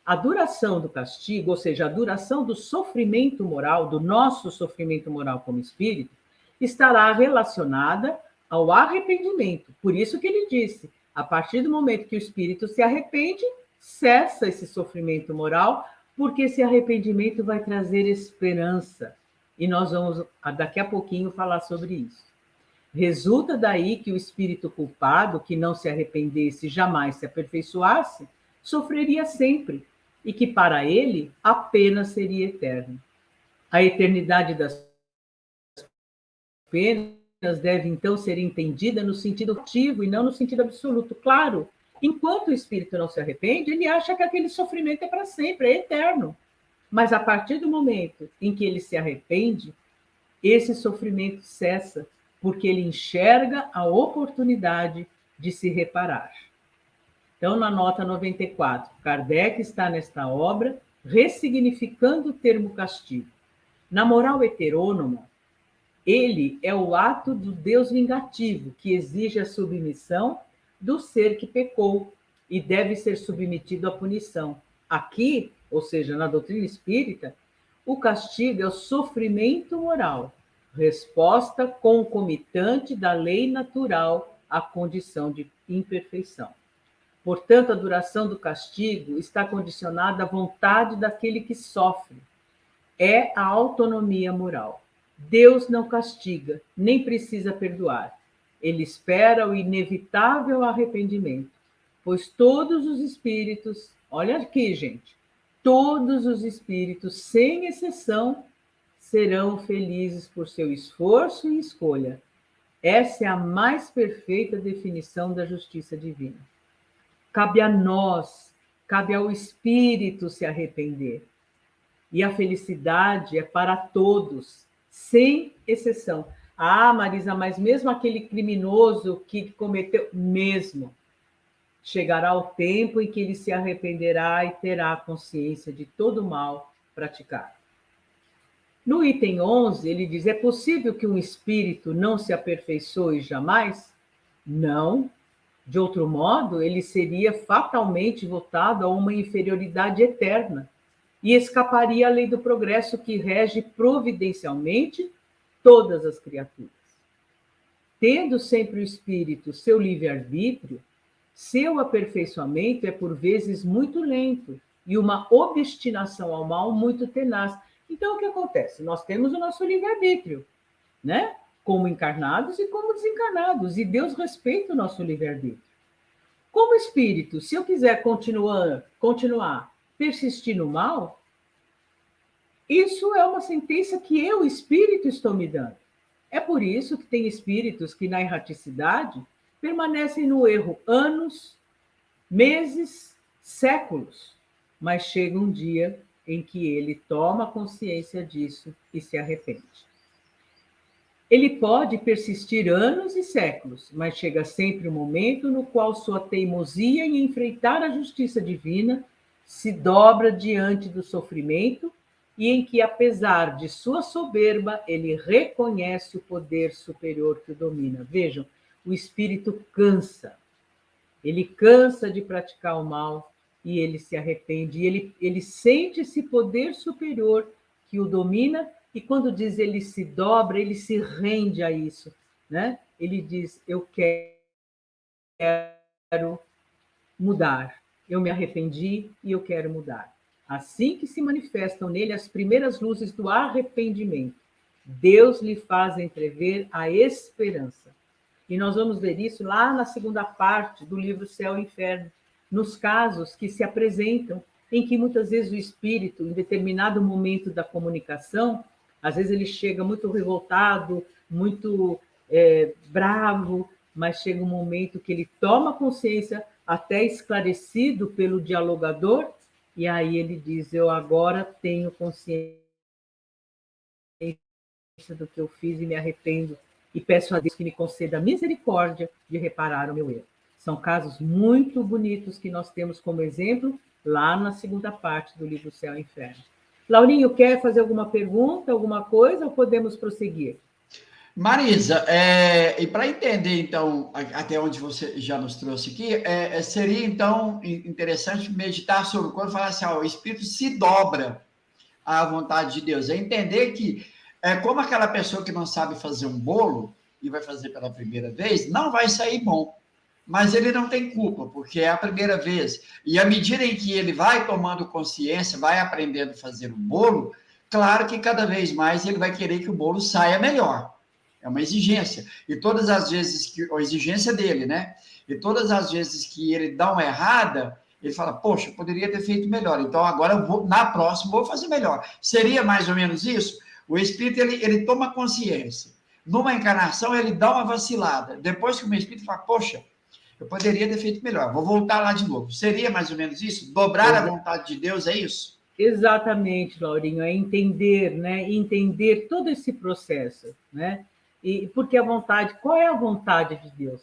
A duração do castigo, ou seja, a duração do sofrimento moral, do nosso sofrimento moral como espírito, estará relacionada ao arrependimento. Por isso que ele disse: a partir do momento que o espírito se arrepende, cessa esse sofrimento moral, porque esse arrependimento vai trazer esperança. E nós vamos, daqui a pouquinho, falar sobre isso. Resulta daí que o espírito culpado, que não se arrependesse e jamais se aperfeiçoasse, sofreria sempre, e que para ele a pena seria eterna. A eternidade das penas deve então ser entendida no sentido ativo e não no sentido absoluto. Claro, enquanto o espírito não se arrepende, ele acha que aquele sofrimento é para sempre, é eterno. Mas a partir do momento em que ele se arrepende, esse sofrimento cessa, porque ele enxerga a oportunidade de se reparar. Então, na nota 94, Kardec está nesta obra ressignificando o termo castigo. Na moral heterônoma, ele é o ato do Deus vingativo, que exige a submissão do ser que pecou e deve ser submetido à punição. Aqui, ou seja, na doutrina espírita, o castigo é o sofrimento moral, resposta concomitante da lei natural à condição de imperfeição. Portanto, a duração do castigo está condicionada à vontade daquele que sofre. É a autonomia moral. Deus não castiga, nem precisa perdoar. Ele espera o inevitável arrependimento, pois todos os espíritos, olha aqui, gente, todos os espíritos, sem exceção, serão felizes por seu esforço e escolha. Essa é a mais perfeita definição da justiça divina. Cabe a nós, cabe ao espírito se arrepender. E a felicidade é para todos, sem exceção. Ah, Marisa, mas mesmo aquele criminoso que cometeu, mesmo, chegará o tempo em que ele se arrependerá e terá consciência de todo o mal praticado. No item 11, ele diz, é possível que um espírito não se aperfeiçoe jamais? Não. De outro modo, ele seria fatalmente votado a uma inferioridade eterna e escaparia à lei do progresso que rege providencialmente todas as criaturas. Tendo sempre o espírito seu livre-arbítrio, seu aperfeiçoamento é por vezes muito lento e uma obstinação ao mal muito tenaz. Então, o que acontece? Nós temos o nosso livre-arbítrio, né? Como encarnados e como desencarnados, e Deus respeita o nosso livre-arbítrio. Como espírito, se eu quiser continuar, persistir no mal, isso é uma sentença que eu, espírito, estou me dando. É por isso que tem espíritos que, na erraticidade, permanecem no erro anos, meses, séculos, mas chega um dia em que ele toma consciência disso e se arrepende. Ele pode persistir anos e séculos, mas chega sempre um momento no qual sua teimosia em enfrentar a justiça divina se dobra diante do sofrimento e em que, apesar de sua soberba, ele reconhece o poder superior que o domina. Vejam, o espírito cansa. Ele cansa de praticar o mal e ele se arrepende. E ele sente esse poder superior que o domina e quando diz ele se dobra, ele se rende a isso, né? Ele diz, eu quero mudar. Eu me arrependi e eu quero mudar. Assim que se manifestam nele as primeiras luzes do arrependimento, Deus lhe faz entrever a esperança. E nós vamos ver isso lá na segunda parte do livro Céu e Inferno, nos casos que se apresentam, em que muitas vezes o espírito, em determinado momento da comunicação, às vezes ele chega muito revoltado, muito bravo, mas chega um momento que ele toma consciência, até esclarecido pelo dialogador, e aí ele diz, eu agora tenho consciência do que eu fiz e me arrependo, e peço a Deus que me conceda a misericórdia de reparar o meu erro. São casos muito bonitos que nós temos como exemplo lá na segunda parte do livro Céu e Inferno. Laurinho, quer fazer alguma pergunta, alguma coisa, ou podemos prosseguir? Marisa, e para entender, então, até onde você já nos trouxe aqui, seria, então, interessante meditar sobre quando falar assim, o Espírito se dobra à vontade de Deus. É entender que, como aquela pessoa que não sabe fazer um bolo e vai fazer pela primeira vez, não vai sair bom. Mas ele não tem culpa, porque é a primeira vez. E à medida em que ele vai tomando consciência, vai aprendendo a fazer um bolo, claro que cada vez mais ele vai querer que o bolo saia melhor. É uma exigência. E todas as vezes que... A exigência dele, né? E todas as vezes que ele dá uma errada, ele fala, poxa, eu poderia ter feito melhor. Então, agora, na próxima, vou fazer melhor. Seria mais ou menos isso? O espírito, ele toma consciência. Numa encarnação, ele dá uma vacilada. Depois que o meu espírito fala, poxa, eu poderia ter feito melhor. Vou voltar lá de novo. Seria mais ou menos isso? Dobrar a vontade de Deus, é isso? Exatamente, Laurinho, é entender, né? Entender todo esse processo, né? E porque a vontade, qual é a vontade de Deus?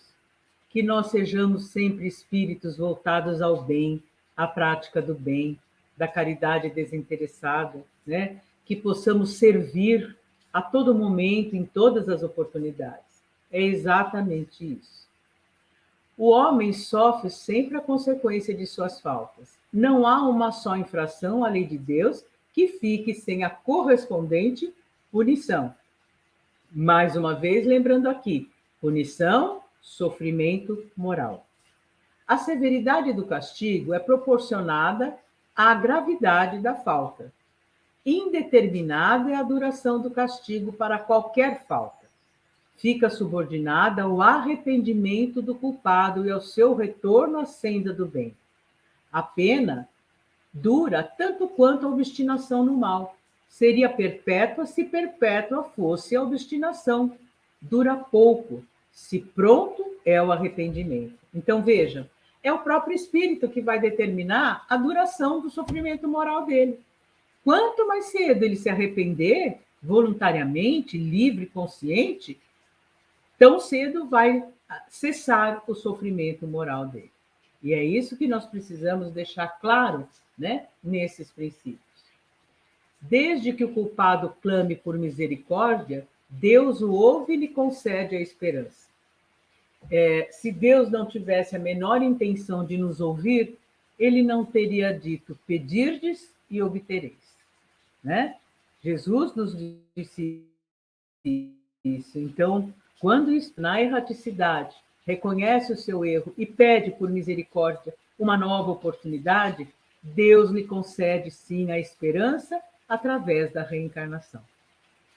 Que nós sejamos sempre espíritos voltados ao bem, à prática do bem, da caridade desinteressada, né? Que possamos servir a todo momento, em todas as oportunidades. É exatamente isso. O homem sofre sempre a consequência de suas faltas. Não há uma só infração à lei de Deus que fique sem a correspondente punição. Mais uma vez, lembrando aqui, punição, sofrimento moral. A severidade do castigo é proporcionada à gravidade da falta. Indeterminada é a duração do castigo para qualquer falta. Fica subordinada ao arrependimento do culpado e ao seu retorno à senda do bem. A pena dura tanto quanto a obstinação no mal. Seria perpétua se perpétua fosse a obstinação. Dura pouco, se pronto é o arrependimento. Então, veja, é o próprio espírito que vai determinar a duração do sofrimento moral dele. Quanto mais cedo ele se arrepender, voluntariamente, livre, consciente, tão cedo vai cessar o sofrimento moral dele. E é isso que nós precisamos deixar claro, né, nesses princípios. Desde que o culpado clame por misericórdia, Deus o ouve e lhe concede a esperança. Se Deus não tivesse a menor intenção de nos ouvir, ele não teria dito, pedirdes e obtereis. Né? Jesus nos disse isso. Então, quando na erraticidade reconhece o seu erro e pede por misericórdia uma nova oportunidade, Deus lhe concede sim a esperança através da reencarnação.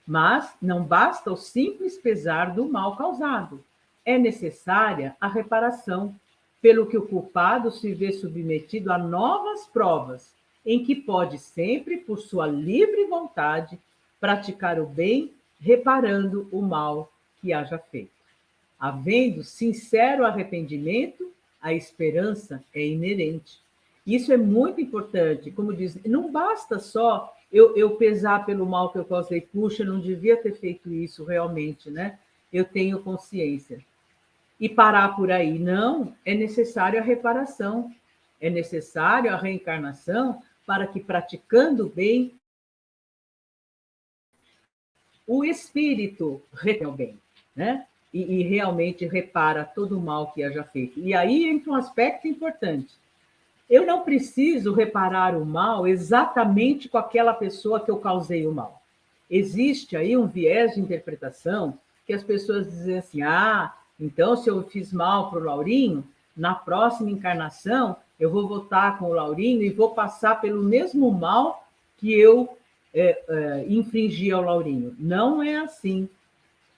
Mas não basta o simples pesar do mal causado. É necessária a reparação, pelo que o culpado se vê submetido a novas provas, em que pode sempre, por sua livre vontade, praticar o bem, reparando o mal que haja feito. Havendo sincero arrependimento, a esperança é inerente. Isso é muito importante, como diz, não basta só eu pesar pelo mal que eu causei, puxa, não devia ter feito isso realmente, né? Eu tenho consciência. E parar por aí, não, é necessário a reparação, é necessário a reencarnação para que, praticando o bem, o espírito retém o bem, né? E realmente repara todo o mal que haja feito. E aí entra um aspecto importante. Eu não preciso reparar o mal exatamente com aquela pessoa que eu causei o mal. Existe aí um viés de interpretação que as pessoas dizem assim, então se eu fiz mal para o Laurinho, na próxima encarnação eu vou voltar com o Laurinho e vou passar pelo mesmo mal que eu infringi ao Laurinho. Não é assim.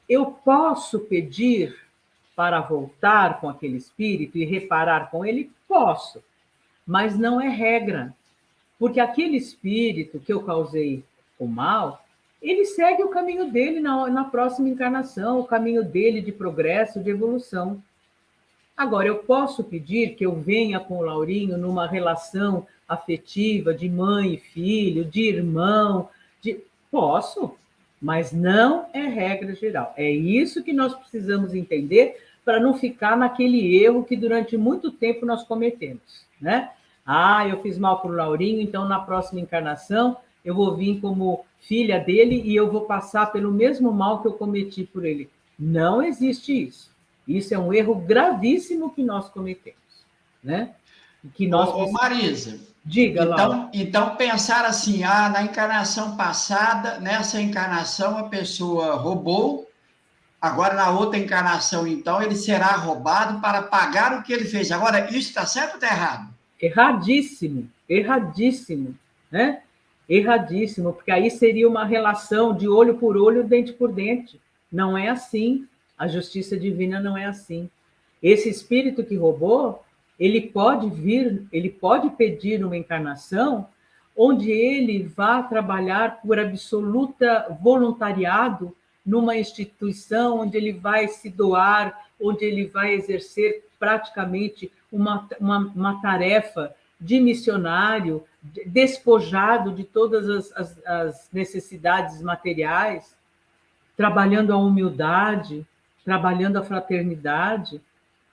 Eu posso pedir para voltar com aquele espírito e reparar com ele? Posso, mas não é regra, porque aquele espírito que eu causei o mal, ele segue o caminho dele na próxima encarnação, o caminho dele de progresso, de evolução. Agora, eu posso pedir que eu venha com o Laurinho numa relação afetiva de mãe e filho, de irmão, Posso, mas não é regra geral. É isso que nós precisamos entender para não ficar naquele erro que durante muito tempo nós cometemos, né? Eu fiz mal para o Laurinho, então na próxima encarnação eu vou vir como filha dele e eu vou passar pelo mesmo mal que eu cometi por ele. Não existe isso. Isso é um erro gravíssimo que nós cometemos, né? Que nós Marisa, diga, Laura. Então pensar assim, na encarnação passada, nessa encarnação a pessoa roubou, agora na outra encarnação, então, ele será roubado para pagar o que ele fez. Agora, isso está certo ou está errado? Erradíssimo, erradíssimo, né? Erradíssimo, porque aí seria uma relação de olho por olho, dente por dente. Não é assim. A justiça divina não é assim. Esse espírito que roubou, ele pode vir, ele pode pedir uma encarnação onde ele vá trabalhar por absoluta voluntariado numa instituição onde ele vai se doar, onde ele vai exercer praticamente uma tarefa de missionário, despojado de todas as necessidades materiais, trabalhando a humildade, trabalhando a fraternidade,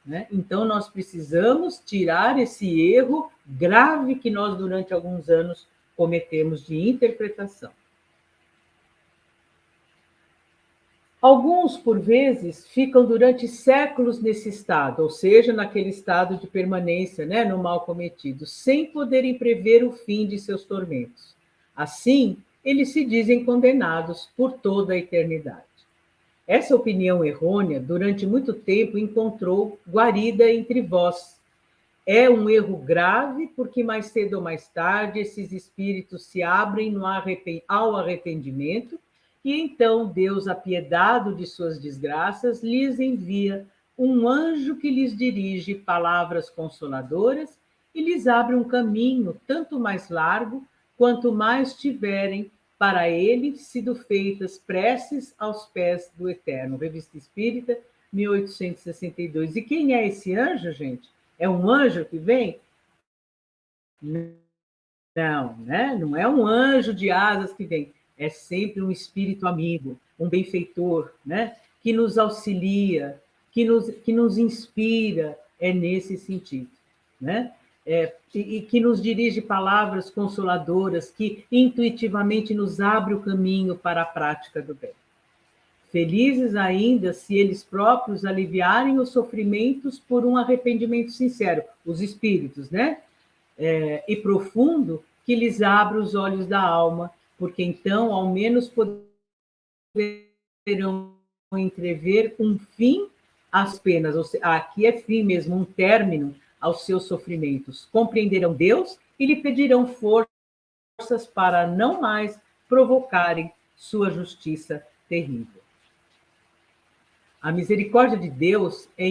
né? Então, nós precisamos tirar esse erro grave que nós, durante alguns anos, cometemos de interpretação. Alguns, por vezes, ficam durante séculos nesse estado, ou seja, naquele estado de permanência, né, no mal cometido, sem poderem prever o fim de seus tormentos. Assim, eles se dizem condenados por toda a eternidade. Essa opinião errônea, durante muito tempo, encontrou guarida entre vós. É um erro grave, porque mais cedo ou mais tarde esses espíritos se abrem ao arrependimento, e então Deus, apiedado de suas desgraças, lhes envia um anjo que lhes dirige palavras consoladoras e lhes abre um caminho tanto mais largo quanto mais tiverem para ele sido feitas preces aos pés do Eterno. Revista Espírita, 1862. E quem é esse anjo, gente? É um anjo que vem? Não, né? Não é um anjo de asas que vem. É sempre um espírito amigo, um benfeitor, né? Que nos auxilia, que nos inspira. É nesse sentido, né? E que nos dirige palavras consoladoras, que intuitivamente nos abre o caminho para a prática do bem. Felizes ainda se eles próprios aliviarem os sofrimentos por um arrependimento sincero, os espíritos, né? E profundo, que lhes abra os olhos da alma, porque então, ao menos, poderão entrever um fim às penas, ou seja, aqui é fim mesmo, um término aos seus sofrimentos. Compreenderão Deus e lhe pedirão forças para não mais provocarem sua justiça terrível. A misericórdia de Deus é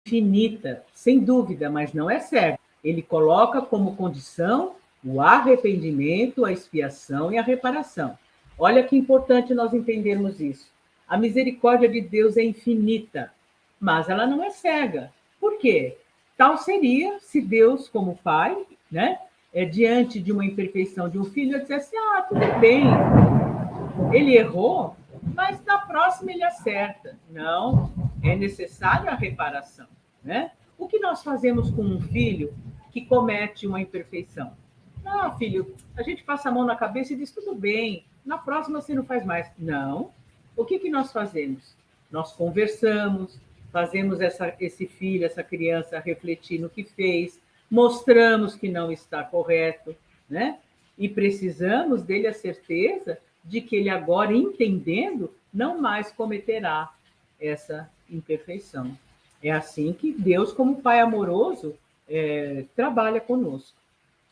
infinita, sem dúvida, mas não é cega. Ele coloca como condição o arrependimento, a expiação e a reparação. Olha que importante nós entendermos isso. A misericórdia de Deus é infinita, mas ela não é cega. Por quê? Tal seria se Deus, como Pai, né, diante de uma imperfeição de um filho, dissesse: ah, tudo bem, ele errou, mas na próxima ele acerta. Não, é necessária a reparação, né? O que nós fazemos com um filho que comete uma imperfeição? Não, filho, a gente passa a mão na cabeça e diz: tudo bem, na próxima você não faz mais. Não. O que nós fazemos? Nós conversamos, fazemos esse filho, essa criança refletir no que fez, mostramos que não está correto, né? E precisamos dele a certeza de que ele agora, entendendo, não mais cometerá essa imperfeição. É assim que Deus, como Pai amoroso, trabalha conosco.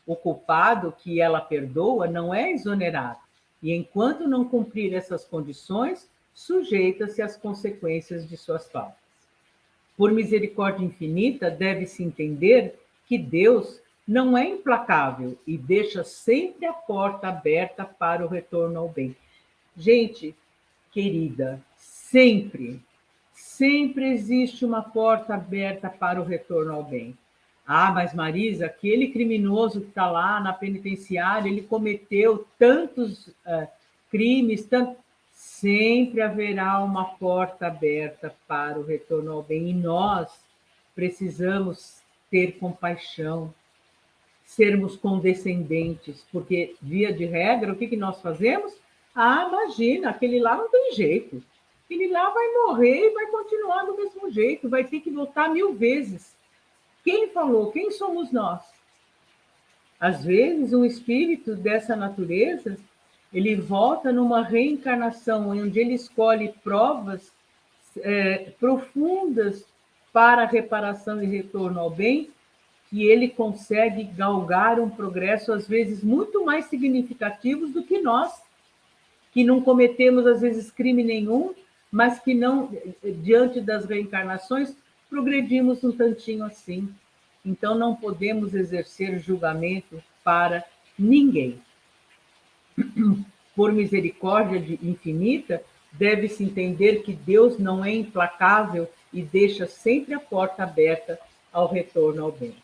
O culpado que ela perdoa não é exonerado, e enquanto não cumprir essas condições, sujeita-se às consequências de suas faltas. Por misericórdia infinita, deve-se entender que Deus não é implacável e deixa sempre a porta aberta para o retorno ao bem. Gente querida, sempre existe uma porta aberta para o retorno ao bem. Ah, mas Marisa, aquele criminoso que está lá na penitenciária, ele cometeu tantos crimes, sempre haverá uma porta aberta para o retorno ao bem. E nós precisamos ter compaixão, sermos condescendentes, porque, via de regra, o que nós fazemos? Ah, imagina, aquele lá não tem jeito. Aquele lá vai morrer e vai continuar do mesmo jeito, vai ter que voltar 1000 vezes. Quem falou? Quem somos nós? Às vezes, um espírito dessa natureza, ele volta numa reencarnação, onde ele escolhe provas profundas para reparação e retorno ao bem, que ele consegue galgar um progresso, às vezes, muito mais significativo do que nós, que não cometemos, às vezes, crime nenhum, mas que não, diante das reencarnações, progredimos um tantinho assim. Então, não podemos exercer julgamento para ninguém. Por misericórdia infinita, deve-se entender que Deus não é implacável e deixa sempre a porta aberta ao retorno ao bem.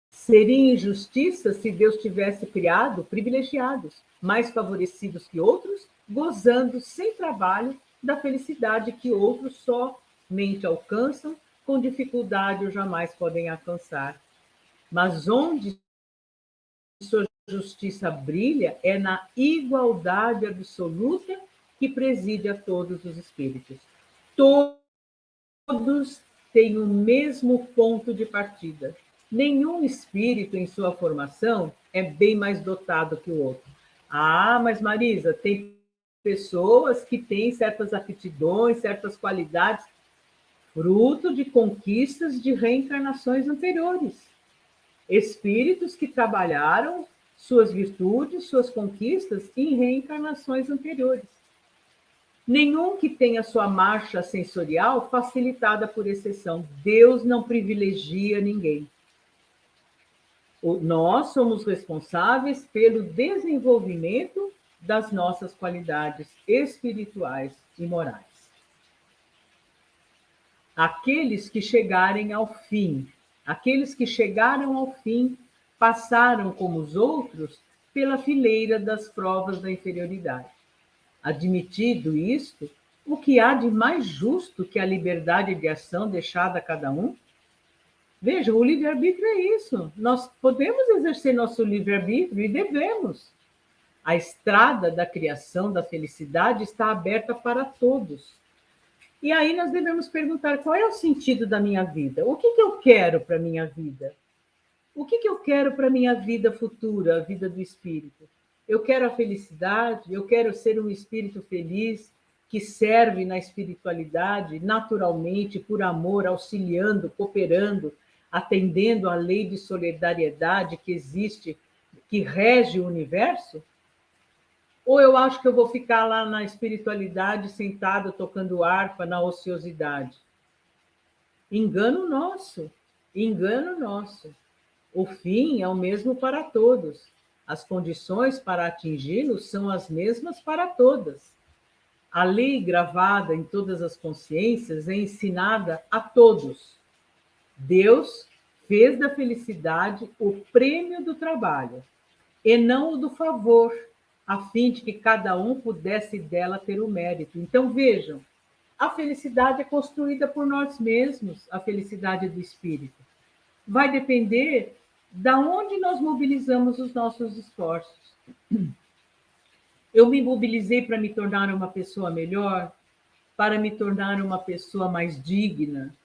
Seria injustiça se Deus tivesse criado privilegiados, mais favorecidos que outros, gozando sem trabalho da felicidade que outros somente alcançam, com dificuldade ou jamais podem alcançar. Mas onde sua justiça brilha é na igualdade absoluta que preside a todos os espíritos. Todos têm o mesmo ponto de partida. Nenhum espírito em sua formação é bem mais dotado que o outro. Ah, mas Marisa, tem pessoas que têm certas aptidões, certas qualidades, fruto de conquistas de reencarnações anteriores. Espíritos que trabalharam suas virtudes, suas conquistas em reencarnações anteriores. Nenhum que tenha sua marcha sensorial facilitada por exceção. Deus não privilegia ninguém. Nós somos responsáveis pelo desenvolvimento das nossas qualidades espirituais e morais. Aqueles que chegaram ao fim, passaram como os outros pela fileira das provas da inferioridade. Admitido isto, o que há de mais justo que a liberdade de ação deixada a cada um? Veja, o livre-arbítrio é isso. Nós podemos exercer nosso livre-arbítrio e devemos. A estrada da criação da felicidade está aberta para todos. E aí nós devemos perguntar qual é o sentido da minha vida? O que eu quero para a minha vida? O que eu quero para a minha vida futura, a vida do espírito? Eu quero a felicidade, eu quero ser um espírito feliz, que serve na espiritualidade, naturalmente, por amor, auxiliando, cooperando, atendendo à lei de solidariedade que existe, que rege o universo? Ou eu acho que eu vou ficar lá na espiritualidade, sentado, tocando harpa, na ociosidade? Engano nosso, engano nosso. O fim é o mesmo para todos. As condições para atingi-lo são as mesmas para todas. A lei gravada em todas as consciências é ensinada a todos. Deus fez da felicidade o prêmio do trabalho, e não o do favor, a fim de que cada um pudesse dela ter o mérito. Então, vejam, a felicidade é construída por nós mesmos, a felicidade do espírito. Vai depender de onde nós mobilizamos os nossos esforços. Eu me mobilizei para me tornar uma pessoa melhor, para me tornar uma pessoa mais digna,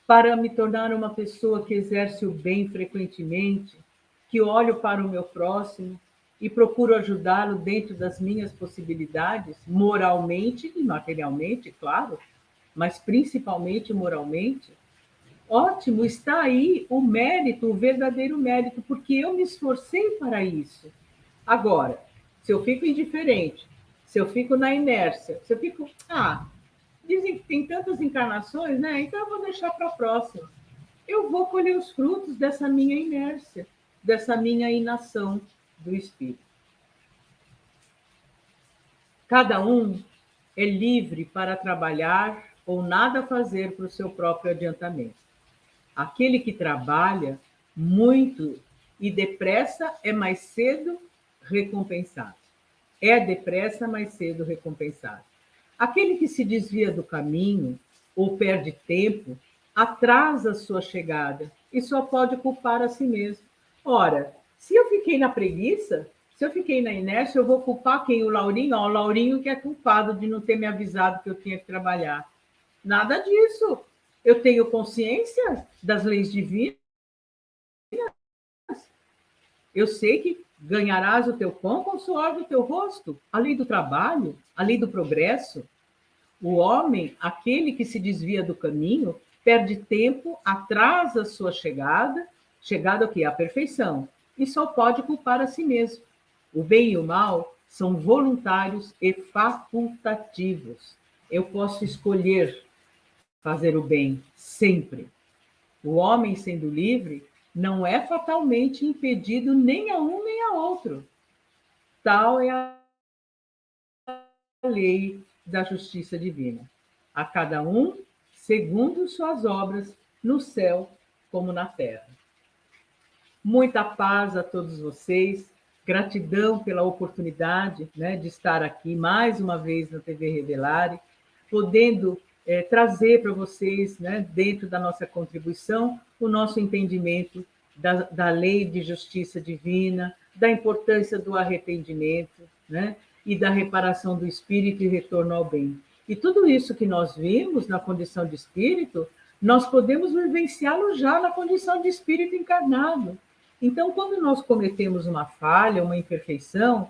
para me tornar uma pessoa que exerce o bem frequentemente, que olho para o meu próximo e procuro ajudá-lo dentro das minhas possibilidades, moralmente e materialmente, claro, mas principalmente moralmente. Ótimo, está aí o mérito, o verdadeiro mérito, porque eu me esforcei para isso. Agora, se eu fico indiferente, se eu fico na inércia, se eu fico... dizem que tem tantas encarnações, né? Então eu vou deixar para a próxima. Eu vou colher os frutos dessa minha inércia, dessa minha inação do espírito. Cada um é livre para trabalhar ou nada fazer para o seu próprio adiantamento. Aquele que trabalha muito e depressa é mais cedo recompensado. É depressa, mais cedo recompensado. Aquele que se desvia do caminho ou perde tempo, atrasa a sua chegada e só pode culpar a si mesmo. Ora, se eu fiquei na preguiça, se eu fiquei na inércia, eu vou culpar quem? O Laurinho? O Laurinho que é culpado de não ter me avisado que eu tinha que trabalhar. Nada disso. Eu tenho consciência das leis divinas. Eu sei que ganharás o teu pão com o suor do teu rosto. A lei do trabalho, a lei do progresso. O homem, aquele que se desvia do caminho, perde tempo, atrasa a sua chegada o quê? A perfeição, e só pode culpar a si mesmo. O bem e o mal são voluntários e facultativos. Eu posso escolher fazer o bem sempre. O homem, sendo livre, não é fatalmente impedido nem a um nem a outro. Tal é a lei da justiça divina. A cada um, segundo suas obras, no céu como na terra. Muita paz a todos vocês. Gratidão pela oportunidade, né, de estar aqui mais uma vez na TV Revelare, podendo trazer para vocês, né, dentro da nossa contribuição, o nosso entendimento da lei de justiça divina, da importância do arrependimento, né, e da reparação do espírito e retorno ao bem. E tudo isso que nós vimos na condição de espírito, nós podemos vivenciá-lo já na condição de espírito encarnado. Então, quando nós cometemos uma falha, uma imperfeição,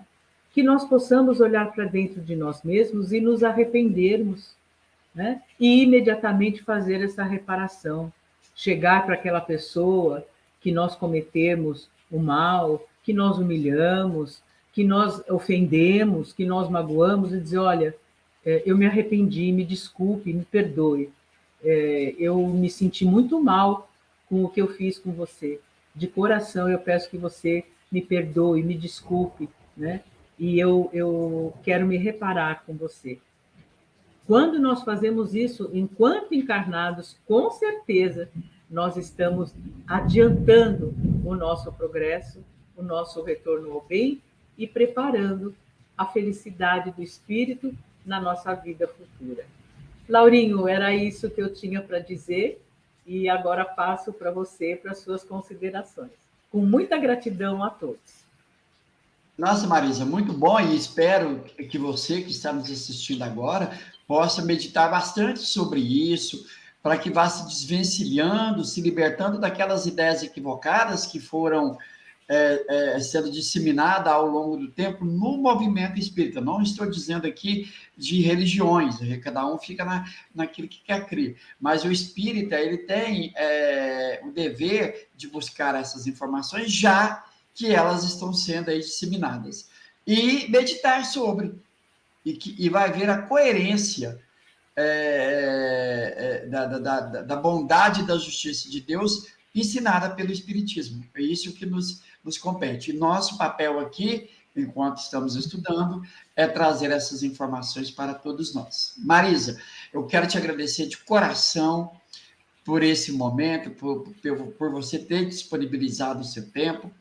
que nós possamos olhar para dentro de nós mesmos e nos arrependermos, né? E imediatamente fazer essa reparação. Chegar para aquela pessoa que nós cometemos o mal, que nós humilhamos, que nós ofendemos, que nós magoamos, e dizer, olha, eu me arrependi, me desculpe, me perdoe. Eu me senti muito mal com o que eu fiz com você. De coração, eu peço que você me perdoe, me desculpe, né? E eu quero me reparar com você. Quando nós fazemos isso, enquanto encarnados, com certeza, nós estamos adiantando o nosso progresso, o nosso retorno ao bem e preparando a felicidade do espírito na nossa vida futura. Laurinho, era isso que eu tinha para dizer. E agora passo para você, para as suas considerações. Com muita gratidão a todos. Nossa, Marisa, muito bom, e espero que você que está nos assistindo agora possa meditar bastante sobre isso, para que vá se desvencilhando, se libertando daquelas ideias equivocadas que foram sendo disseminadas ao longo do tempo no movimento espírita. Não estou dizendo aqui de religiões, cada um fica naquilo que quer crer, mas o espírita ele tem o dever de buscar essas informações já que elas estão sendo aí disseminadas. E meditar sobre, e vai ver a coerência da bondade e da justiça de Deus ensinada pelo Espiritismo. É isso que nos compete. E nosso papel aqui, enquanto estamos estudando, é trazer essas informações para todos nós. Marisa, eu quero te agradecer de coração por esse momento, por você ter disponibilizado o seu tempo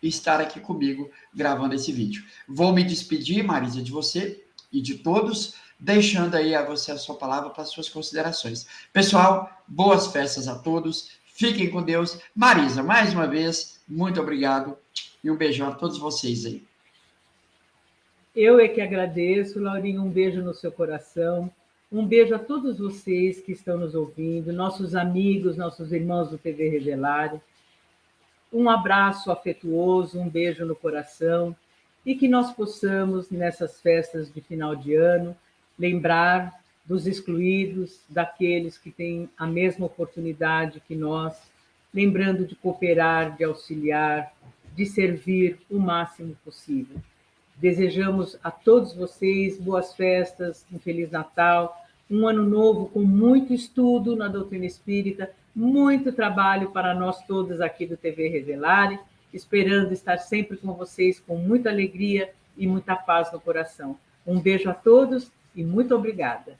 e estar aqui comigo gravando esse vídeo. Vou me despedir, Marisa, de você e de todos, deixando aí a você a sua palavra para as suas considerações. Pessoal, boas festas a todos, fiquem com Deus. Marisa, mais uma vez, muito obrigado e um beijão a todos vocês aí. Eu é que agradeço, Laurinho, um beijo no seu coração, um beijo a todos vocês que estão nos ouvindo, nossos amigos, nossos irmãos do TV Revelare. Um abraço afetuoso, um beijo no coração, e que nós possamos, nessas festas de final de ano, lembrar dos excluídos, daqueles que têm a mesma oportunidade que nós, lembrando de cooperar, de auxiliar, de servir o máximo possível. Desejamos a todos vocês boas festas, um Feliz Natal, um ano novo com muito estudo na doutrina espírita, muito trabalho para nós todos aqui do TV Revelare, esperando estar sempre com vocês com muita alegria e muita paz no coração. Um beijo a todos e muito obrigada.